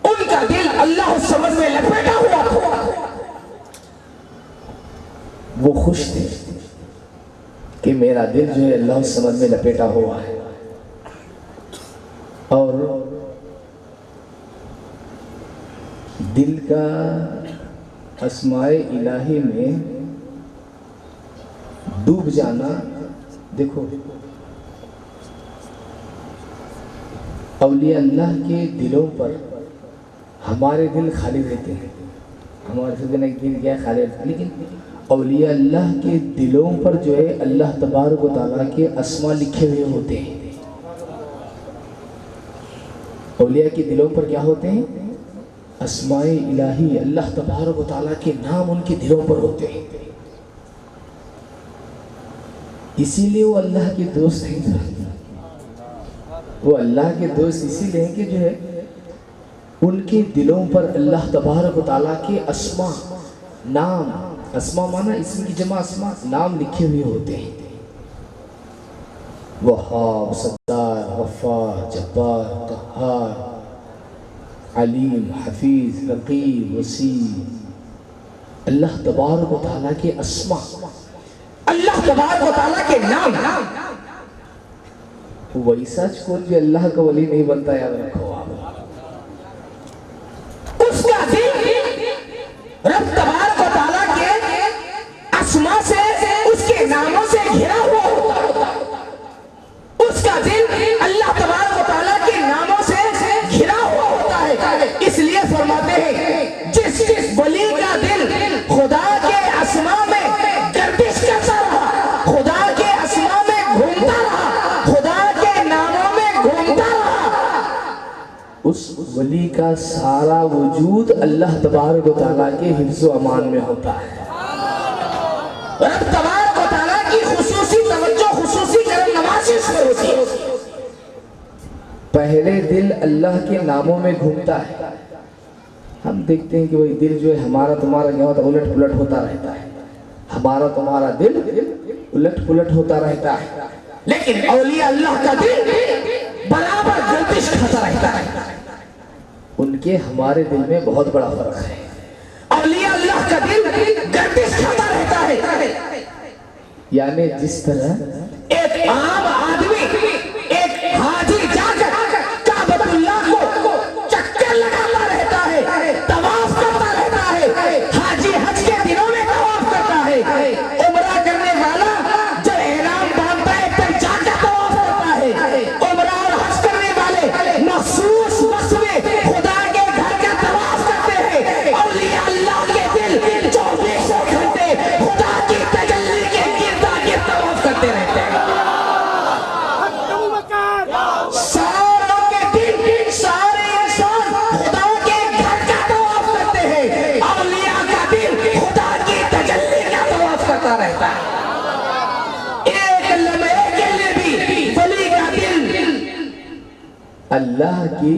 उनका दिल अल्लाह समद में लपेटा हुआ था। वो खुश थे कि मेरा दिल जो है अल्लाह समद में लपेटा हुआ है। और दिल का अस्माए इलाही में डूब जाना, देखो औलिया अल्लाह के दिलों पर हमारे दिल खाली रहते हैं। हमारे से दिन एक दिल क्या खाली रहता है, लेकिन औलिया अल्लाह के दिलों पर जो है अल्लाह तबारक व तआला के अस्मा लिखे हुए होते हैं। औलिया के दिलों पर क्या होते हैं? अस्माए इलाही, अल्लाह तबारक व तआला के नाम उनके दिलों पर होते हैं। इसीलिए वो अल्लाह के दोस्त हैं। वो अल्लाह के दोस्त इसीलिए हैं कि जो है उनके दिलों पर अल्लाह तबारक व तआला के अस्मा, नाम, अस्मा माना इसम की जमा अस्मा, नाम लिखे हुए होते हैं। वहाब, सत्तार, गफ्फार, जब्बार, कहार, अलीम, हफीज, रकीब, वसी, अल्लाह तबारक व तआला के अस्मा, अल्लाह तबारक व तआला के नाम। वैसा कौन भी अल्लाह का वली नहीं बनता, याद रखो आप। उसका दिल रब तबारक व तआला के अस्मा से, उसके नामों से घिरा हुआ होता है। उसका दिल अल्लाह तबारक व तआला के नामों से घिरा हुआ होता है। इसलिए फरमाते हैं जिस वली का दिल खुदा के अस्मा में गर्दिश करता रहा, खुदा के अस्मा में घूमता रहा, खुदा के नामों में घूमता रहा, उस वली का सारा वजूद अल्लाह तबारक व तआला के हिफ्ज़ व अमान में होता है। रब तबारक व तआला की खुसूसी तवज्जो, खुसूसी करम नवाज़ी इसमें होती है। पहले दिल अल्लाह के नामों में घूमता है। हम देखते हैं कि वही दिल जो है हमारा तुम्हारा क्या होता है, उलट पुलट होता रहता है। हमारा तुम्हारा दिल उलट पुलट होता रहता है, लेकिन औलिया अल्लाह का दिल बराबर गर्दिश खाता रहता है। उनके हमारे दिल में बहुत बड़ा फर्क है। औलिया अल्लाह का दिल गर्दिश खाता रहता है। यानी जिस तरह एक आम आदमी, एक हाजी जाकर काबतुल्लाह को चक्कर लगाता रहता है, तवाफ करता रहता है। हाजी हज के दिनों में तवाफ करता है। उम्रा करने वाला जब एहराम बांधता है तब जाकर तवाफ करता है। उम्रा और हज करने वाले मखसूस वक्त में खुदा के घर का तवाफ करते हैं। औलिया अल्लाह के दिल 24 घंटे खुदा की तजल्ली के गिरदा गिर तवाफ करते रहते हैं। सारों के दिल, सारे इंसान खुदा के घर का तवाफ करते हैं। औलिया का दिल खुदा की तजल्ली का तवाफ करता रहता है। एक लम्हे के लिए भी वली का दिल अल्लाह की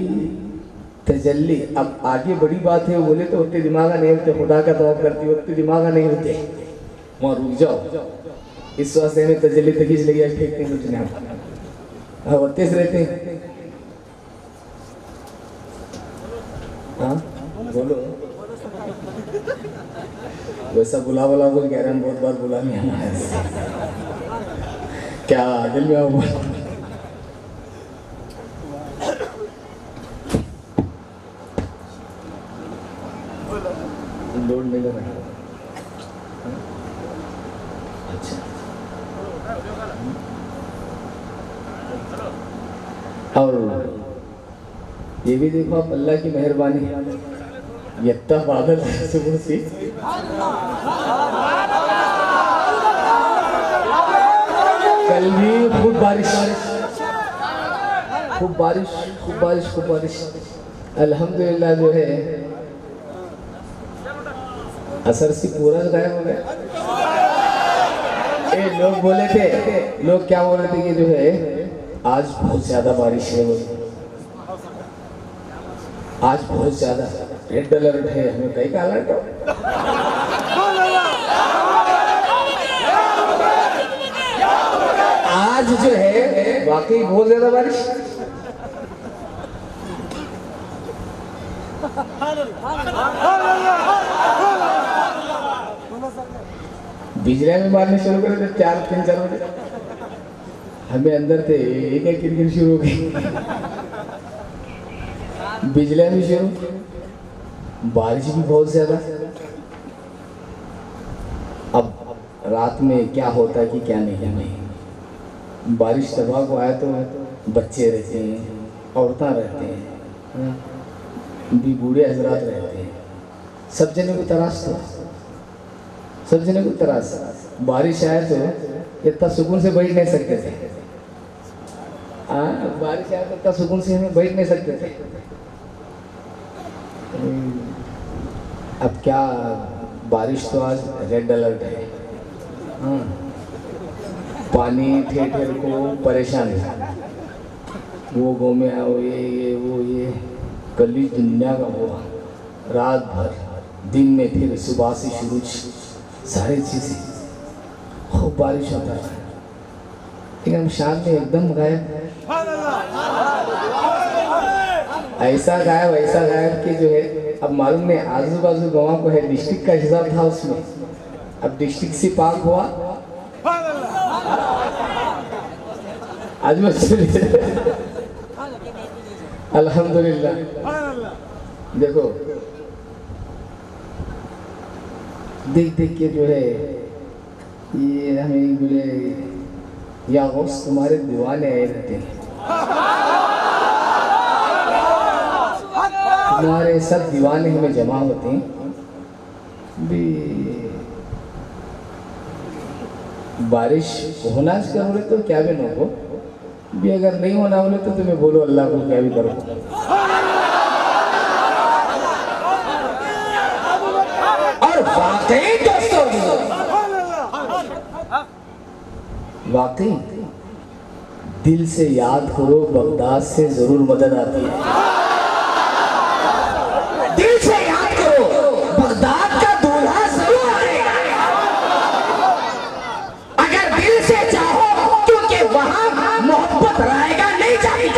तजल्ली। अब आगे बड़ी बात है, बोले तो उतने दिमागा नहीं होते, खुदा का तवाफ करती हो उतने दिमागा नहीं होते, वहाँ रुक जाओ। इस वास्ते में तजल्ली तक खींच लगी, ठीक नहीं कुछ नहीं होते से रहते हैं। हाँ बोलो, वैसा बुला बुला को कह रहे हैं, बहुत बार बुला नहीं हमारे क्या दिल में आओ। ठंडे का रखा। अच्छा और ये भी देखो आप, अल्लाह की मेहरबानी, ये इतना बादल है सुबह से। कल भी खूब बारिश, खूब बारिश, खूब बारिश, खूब बारिश। अल्हम्दुलिल्लाह जो है असर से पूरा गायब हो गया। लोग बोले थे, लोग क्या बोल रहे थे कि जो है आज बहुत ज्यादा बारिश है, आज बहुत ज्यादा रेड अलर्ट है। हमें कहीं का अलर्ट हो, आज जो है वाकई बहुत ज्यादा बारिश। बिजली में मारने शुरू करे थे 3-4 बजे, हमें अंदर थे एक क्रिकेट शुरू हो गई। बिजली भी शुरू, बारिश भी बहुत ज्यादा। अब रात में क्या होता है कि क्या नहीं, बारिश दबा को आया तो बच्चे रहते हैं, औरतें रहते हैं, भी बूढ़े हजरात रहते हैं, सब जने को तराश था, सब जने को तराश। बारिश आए तो इतना सुकून से बैठ नहीं सकते थे। बारिश आए तो इतना सुकून से हमें बैठ नहीं सकते थे। अब क्या, बारिश तो आज रेड अलर्ट है। पानी ठेर ठेर को परेशान है, वो गाँव में आओ, ये वो ये कली दुनिया का हुआ। रात भर, दिन में फिर सुबह से शुरू, सारी चीजें खूब बारिश होता है, लेकिन शाम में एकदम गायब। ऐसा गायब कि जो है अब मालूम नहीं, आजू बाजू गाँव को है, डिस्ट्रिक्ट का हिसाब था उसमें, अब डिस्ट्रिक्ट से पाक हुआ आज अल्हम्दुलिल्लाह। देखो देख देख के जो है ये हमें बोले, या गौस तुम्हारे दीवाने आए रहते हैं, तुम्हारे सब दीवाने हमें जमा होते हैं। भी बारिश होना चाहिए तो क्या भी ना हो, भी अगर नहीं होना बोले तो तुम्हें बोलो अल्लाह को क्या भी करो। और वाकई दोस्तों, वाकई दिल से याद करो, बगदाद से जरूर मदद आती है। दिल से याद करो, बगदाद का दूल्हा जरूर आएगा। अगर दिल से चाहो, क्योंकि वहां मोहब्बत रायगा नहीं जाती,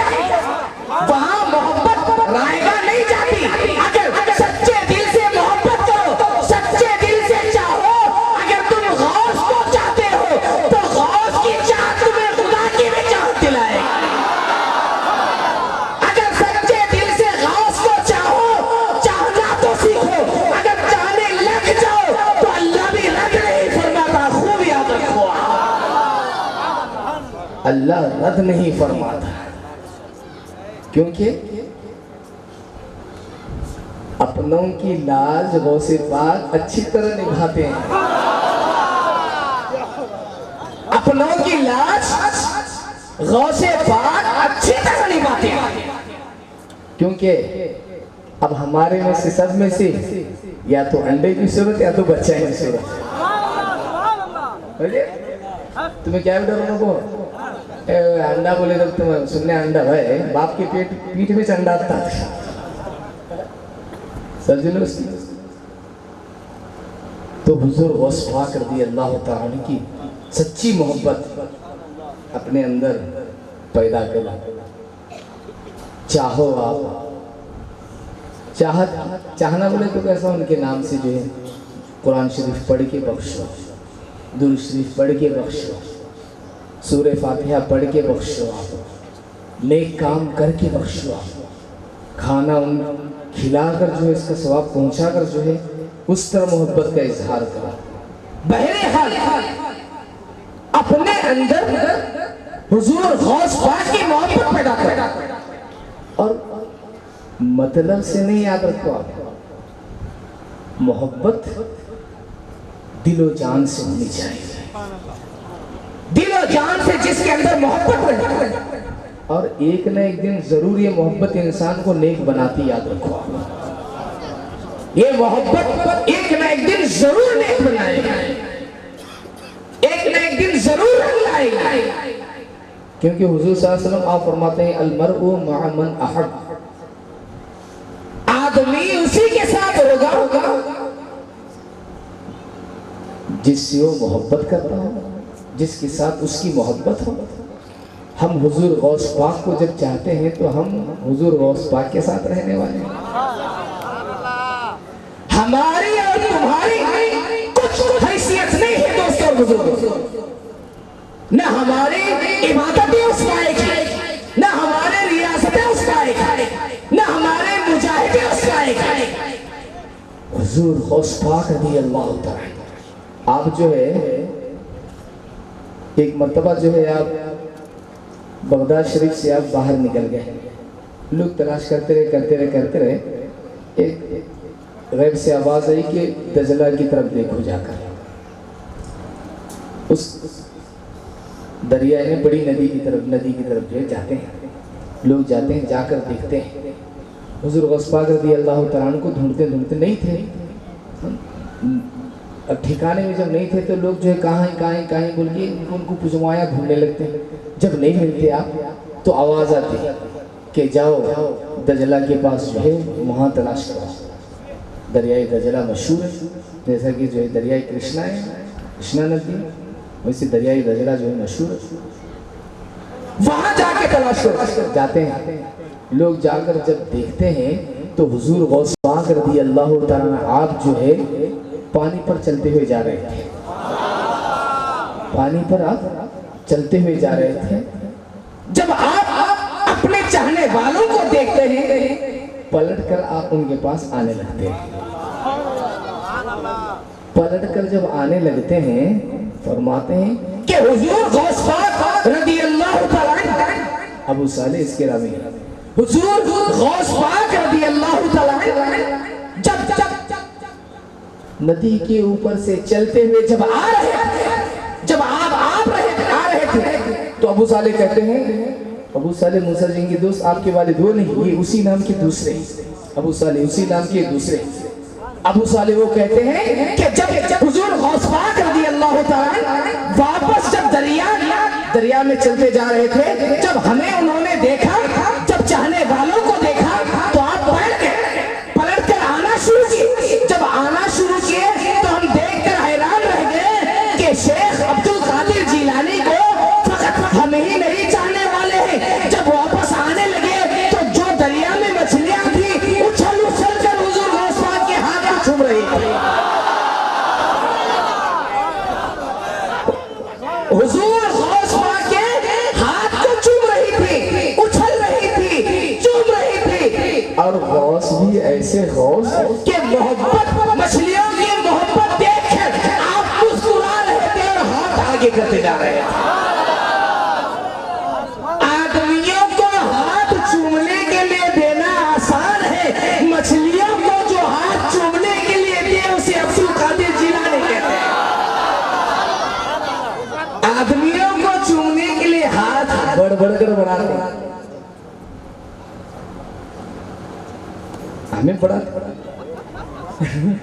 वहां मोहब्बत रायगा नहीं जाती। अगर सच्चे दिल से मोहब्बत करो, सच्चे दिल से चाहो, अगर तुम गौस को चाहते हो तो गौस की चाहत तुम्हें खुदा की भी चाहत दिलाएगा। अगर सच्चे दिल से गौस को चाहो, चाहना तो सीखो, अगर चाहने लग जाओ तो अल्लाह भी रद्द नहीं फरमाता। खूब याद रखो, अल्लाह रद्द नहीं फरमाता, क्योंकि अपनों की लाज गौसे पाक अच्छी तरह निभाते हैं। अपनों की लाज गौसे पाक अच्छी तरह निभाते हैं, क्योंकि अब हमारे में से, सब में से, या तो अंडे की जरूरत या तो बच्चे की जरूरत। तुम्हें क्या भी डरो को अंडा बोले तो तुम सुनने, अंडा भाई बाप के पीठ में अंडा आता था, समझ। तो हुजूर गौस पाक रज़ी अल्लाह ताला की सच्ची मोहब्बत अपने अंदर पैदा करा। चाहो आप, चाहना बोले तो कैसा, उनके नाम से जो है कुरान शरीफ पढ़ के बख्शो, दुरूद शरीफ पढ़ के बख्शो, सूरह फातिहा पढ़ के बख्शो, आप नेक काम करके बख्शो, आप खाना उन खिलाकर जो है इसका सवाब पहुंचाकर जो है उस तरह मोहब्बत का इजहार करो। बहरहाल अपने अंदर हुजूर गौस पाक की मोहब्बत पैदा करो। और मतलब से नहीं, याद रखो आप, मोहब्बत दिलो जान से होनी चाहिए। दिलो जान से जिसके अंदर मोहब्बत रहे, और एक न एक दिन जरूर ये मोहब्बत इंसान को नेक बनाती, याद रखो। ये मोहब्बत एक न एक दिन जरूर नेक बनाएगा, एक न एक दिन जरूर रंग लाएगा। क्योंकि हुजूर सल्लल्लाहु अलैहि वसल्लम आप फरमाते हैं अलमरउ मअ मन अहब, आदमी उसी के साथ होगा जिससे वो मोहब्बत करता हो, जिसके साथ उसकी मोहब्बत हो। हम हुजूर गौस पाक को जब चाहते हैं तो हम हुजूर गौस पाक के साथ रहने वाले हैं। हमारी और तुम्हारी कुछ हैसियत नहीं है दोस्तों बुजुर्गों, न हमारी इबादतें उस लायक है, न हमारे रियासतें उस लायक है, न हमारे मुजाहिदे उस लायक है। हुजूर गौस पाक रज़ी अल्लाह तआला, आप जो है एक मर्तबा जो है आप बगदाद शरीफ से आप बाहर निकल गए, लोग तलाश करते रहे, एक गैब से आवाज़ आई कि दजला की तरफ देखो जाकर। उस दरिया में बड़ी नदी की तरफ जो है जाते हैं, लोग जाते हैं, जाकर देखते हैं। हुजूर गौस पाक रज़ी अल्लाह तआला को ढूंढते नहीं थे। अब ठिकाने में जब नहीं थे तो लोग जो है कहाँ बोल के उनको पुजवाया ढूंढने लगते हैं। जब नहीं मिलते आप तो आवाज़ आती है कि जाओ दजला के पास जो है वहाँ तलाश करो। दरियाई दजला मशहूर है, जैसा कि जो है दरियाई कृष्णा है, कृष्णा नदी, वैसे दरियाई दजला जो है मशहूर है। वहाँ जाके तलाश करो। जाते हैं लोग, जाकर जब देखते हैं तो हुजूर गौस पाक रज़ी अल्लाह तआला आप जो है पानी पर चलते हुए जा रहे थे, पानी पर आप चलते हुए जा रहे थे। जब आप अपने चाहने वालों को देखते हैं, पलटकर आप उनके पास आने लगते हैं। पलटकर जब आने लगते हैं फरमाते हैं कि हुजूर गौस पाक रज़ी अल्लाह तआला, अबू साले इसके रावी, हुजूर गौस पाक रज़ी अल्लाह तआला जब नदी के ऊपर से चलते हुए जब आ रहे जब आप आ रहे थे तो अबू साले कहते हैं, अबू साले मूसा जी के दोस्त आपके वाले दो नहीं, ये उसी नाम के दूसरे, अबू साले उसी नाम के दूसरे। अबू साले वो कहते हैं कि जब हुजूर गौस पाक रज़ी अल्लाह तआला वापस जब दरिया में चलते जा रहे थे, जब हमें उन्होंने देखा, जब चाहने वालों को देखा तो आप पलट कर आना शुरू किए। जब आना शुरू किए तो हम देखकर हैरान रह गए कि शेख अब्दुल कादिर जिलानी को फकत हम ही नहीं चाहने वाले हैं। जब वापस आने लगे तो जो दरिया में मछलियां थी उछल कर हुजूर गौस पाक के हाथ में चूम रही थी। हुजूर गौस पाक के हाथ को चूम रही थी, उछल रही थी, चूम रही थी। और गौस भी ऐसे गौस के मोहब्बत, मछलियों की मोहब्बत देखकर आप मुस्कुरा रहे थे और हाथ आगे करते जा रहे थे। आदमियों को हाथ चूमने के लिए देना आसान है, मछलियों को जो हाथ चूमने के लिए दिए उसे अब्दुल कादिर जिलानी कहते हैं। आदमियों को चूमने के लिए हाथ बढ़ कर बढ़ाते हैं, हमें बड़ा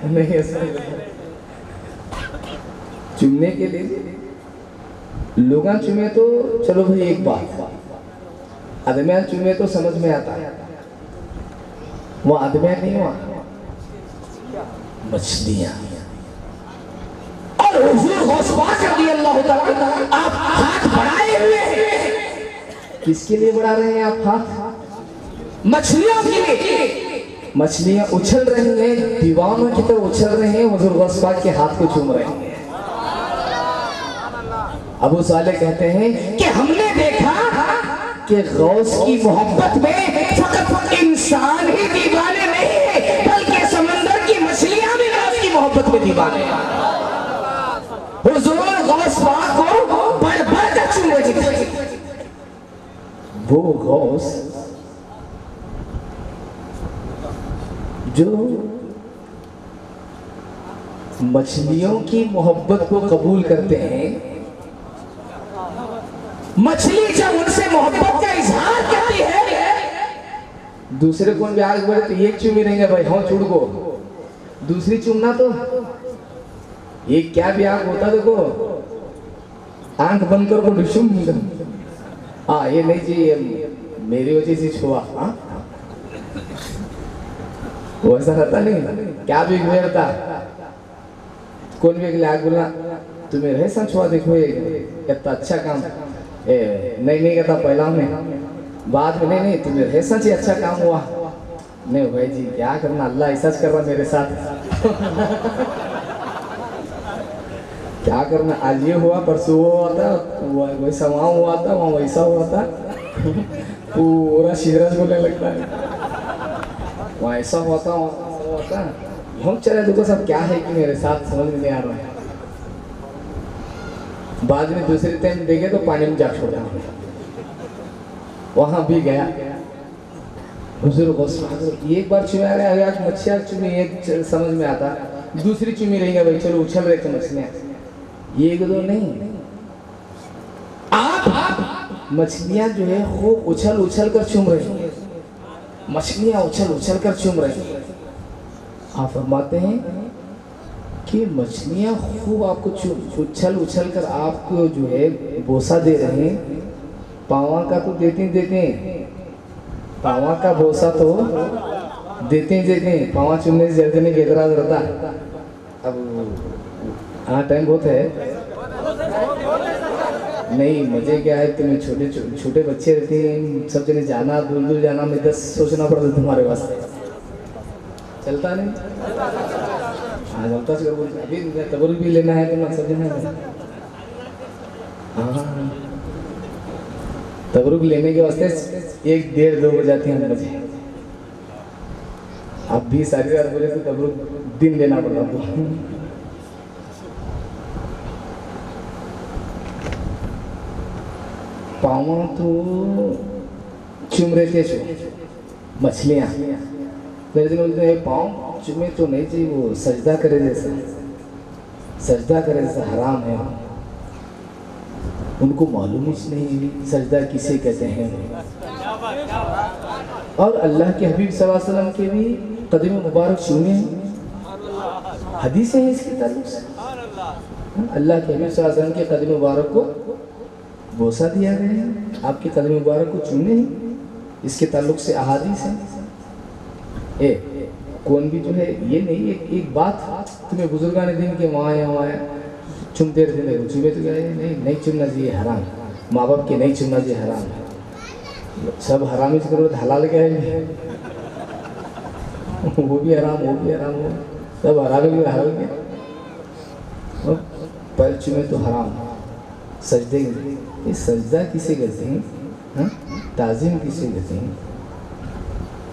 नहीं ऐसा चुमने के लिए लोग चुमे तो चलो भाई एक बात, आदमियां चुमे तो समझ में आता है, वो आदमियां नहीं, हुआ मछलियां। और हुजूर गौस पाक रज़ी अल्लाह तआला आप हाथ बढ़ाए हुए हैं। किसके लिए बढ़ा रहे हैं आप हाथ? मछलियों के लिए। मछलियां उछल रही हैं, दीवानों की तरह उछल रहे हैं, हुजूर गौस पाक के हाथ को चूम रहे हैं। अबू साले कहते हैं कि हमने देखा कि गौस की मोहब्बत में फकत इंसान ही दीवाने नहीं है, बल्कि समंदर की मछलियां भी गौस की दीवाने। हुजूर गौस पाक को बढ़ बढ़ कर चूमे थे। वो गौस जो मछलियों की मोहब्बत को कबूल करते हैं, मछली जब उनसे मोहब्बत का इजहार करती है, दूसरे कौन भी आग बढ़े तो एक चुमी रहेंगे भाई, हाँ छुड़ को दूसरी चुमना तो ये क्या भी आग होता देखो, आंख बंद कर को डिशुम। हाँ ये नहीं चाहिए मेरी वजह से छुआ, हाँ वो ऐसा रहता नहीं, क्या भी रहता कौन भी अगले आग बोलना तुम्हें रहे छुआ, देखो ये कितना अच्छा काम नहीं करता पहला में, बाद में नहीं तुम्हें रहे सच अच्छा काम हुआ। नहीं भाई जी क्या करना, अल्लाह ऐसा कर रहा मेरे साथ। क्या करना, आज ये हुआ परसों वो हुआ था, वैसा वहाँ हुआ था, वहाँ वैसा हुआ था। पूरा शिवराज बोलने लगता है, वहाँ ऐसा हुआ था, वहाँ ऐसा हुआ था। हम चले देखो सब क्या है कि मेरे साथ समझ में नहीं आ रहा है। बाद में दूसरे टाइम देखे तो पानी में जा छोड़ा, वहाँ भी गया। हुजूर गौस एक बार चुमा रहे मच्छिया चुमी, एक समझ में आता, दूसरी चुमी रहेगा भाई चलो उछल रहे थे मछलियाँ, ये दो नहीं। आप मछलियाँ जो है वो उछल उछल कर चुम रही, मछलियाँ उछल उछल कर चुम रही। आप फरमाते हैं कि मछलियाँ खूब आपको उछल उछल कर आपको जो है बोसा दे रहे हैं। पावा का तो देते हैं, पावा का बोसा तो देते हैं, पावा चुनने से जल्दी नहीं गेदरा रहता। अब हाँ टाइम बहुत है, नहीं मजे क्या है, तुम्हें छोटे छोटे बच्चे रहते हैं, सब जने जाना दूर दूर जाना में 10 सोचना पड़ता तुम्हारे वास्ते, चलता नहीं। हाँ चलता से अभी तबरुक भी लेना है तो मकसद है। हाँ तबरुक लेने के वास्ते 1, 1:30, 2 हो जाती हैं मुझे। अब भी सारी रात बोले तो तबरुक दिन लेना पड़ता तो। पाँव तो चुम रहे थे मछलियाँ, मेरे दिन बोलते हैं पाँव चुमे तो नहीं चाहिए, वो सजदा करे जैसा, सजदा करे जैसा हराम है। उनको मालूम ही नहीं सजदा किसे कहते हैं। और अल्लाह के हबीब सल्लल्लाहु अलैहि वसल्लम के भी कदम मुबारक चूमे हैं, हदीसें हैं इसके ताल्लुक से। अल्लाह के हबीब सल्लल्लाहु अलैहि वसल्लम के कदम मुबारक को बोसा दिया गया है, आपके कदम मुबारक को चूमे हैं, इसके ताल्लुक से अहादीस हैं। कौन भी जो है ये नहीं, एक बात तुम्हें बुजुर्गान दिन के वहाँ या चुमते रहते थे, चुमे तो क्या है, नहीं चुमना चाहिए, हराम। माँ बाप के नहीं चुमना चाहिए, हराम है। सब हरामी से करो, हलाल क्या है, वो भी हराम, वो भी हराम, हो सब हराम भी हलाल क्या। पैर चुमे तो हराम। सजदे, ये सजदा किसे कहते हैं, ताज़ीम किसे कहते हैं।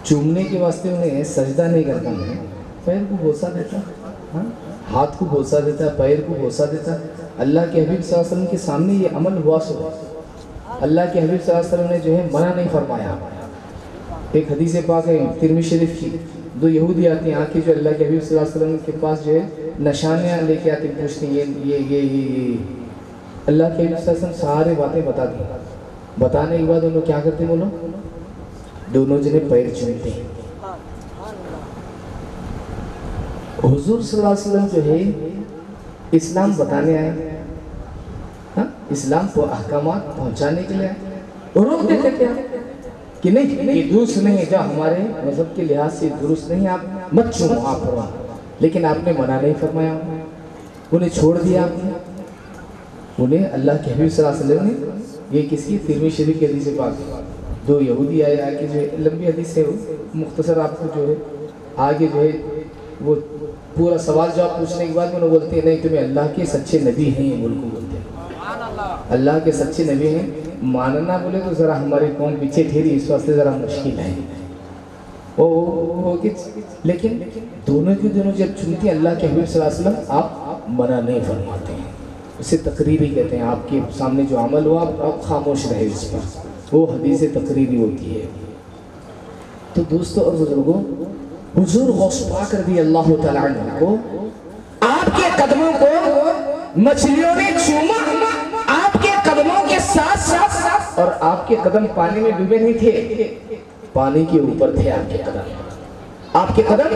चूमने के वास्ते उन्हें सजदा नहीं करता, मैं पैर को बोसा देता, हाथ को बोसा देता, पैर को बोसा देता। अल्लाह के हबीब सल्लल्लाहु अलैहि वसल्लम के सामने ये अमल हुआ सो अल्लाह के हबीब सल्लल्लाहु अलैहि वसल्लम ने जो है मना नहीं फरमाया। एक हदीस पाक है तिरमिज़ी शरीफ की, 2 यहूदी आते हैं आके जो अल्लाह के हबीब सल्लल्लाहु अलैहि वसल्लम के पास जो है निशानियाँ लेके आते, पूछते हैं ये अल्लाह के हबीब सल्लल्लाहु अलैहि वसल्लम सारे बातें बता दी। बताने के बाद उन लोग क्या करते बोलो, दोनों जने पैर चूमते हैं। हुजूर सल्लल्लाहु अलैहि वसल्लम जो है इस्लाम बताने आए, हाँ इस्लाम को अहकामात पहुंचाने के लिए रोक देते क्या कि नहीं ये दुरुस्त नहीं है, जो हमारे मजहब के लिहाज से दुरुस्त नहीं, आप मत चूमो आप। लेकिन आपने मना नहीं फरमाया, उन्हें छोड़ दिया आपने। उन्हें अल्लाह के हबीब सल्लल्लाहु अलैहि वसल्लम ने, ये किसकी तिरमिज़ी शरीफ की हदीस पाक, 2 यहूदी आए आके जो है, लंबी हदीस है वो, मुख्तसर आपको जो है आगे जो है वो पूरा सवाल जवाब पूछने के बाद उन्होंने बोलते हैं नहीं तुम्हें अल्लाह के सच्चे नबी हैं, ये मुल्क बोलते हैं अल्लाह के सच्चे नबी हैं। मानना बोले तो ज़रा हमारी कौम पीछे ठहरी, इस वास्ते ज़रा मुश्किल है। ओ होगी, लेकिन दोनों के दोनों जब चुनती अल्लाह के हबीब सल्लल्लाहु अलैहि वसल्लम आप मना नहीं फरमाते हैं, उसे तकरीरी कहते हैं। आपके सामने जो अमल हुआ आप खामोश रहे इस पर, वो हदीस तकरीरी होती है। तो दोस्तों और बुजुर्गों, हुजूर गौस पाक रज़ियल्लाहु तआला अन्हु को आपके कदमों को मछलियों ने चूमा, आपके कदमों के साथ साथ, और आपके कदम पानी में डूबे नहीं थे, पानी के ऊपर थे आपके कदम। आपके कदम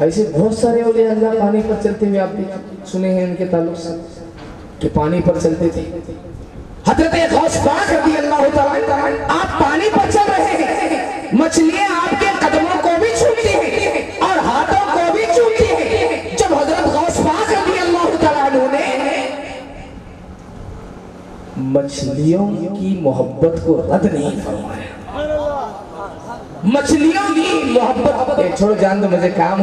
ऐसे बहुत सारे औलिया अल्लाह पानी पर चलते हुए आप सुने हैं उनके ताल्लुक से कि पानी पर चलते थे। हजरत गौस पाक रज़ियल्लाहु तआला, आप पानी पर चल रहे हैं, मछलियां आपके कदमों को भी छूती हैं और हाथों को भी छूती हैं। जब हजरत गौस पाक रज़ियल्लाहु तआला ने मछलियों की मोहब्बत को रद्द नहीं फरमाया, मछलियों की मोहब्बत छोड़ो, जान दो, मुझे काम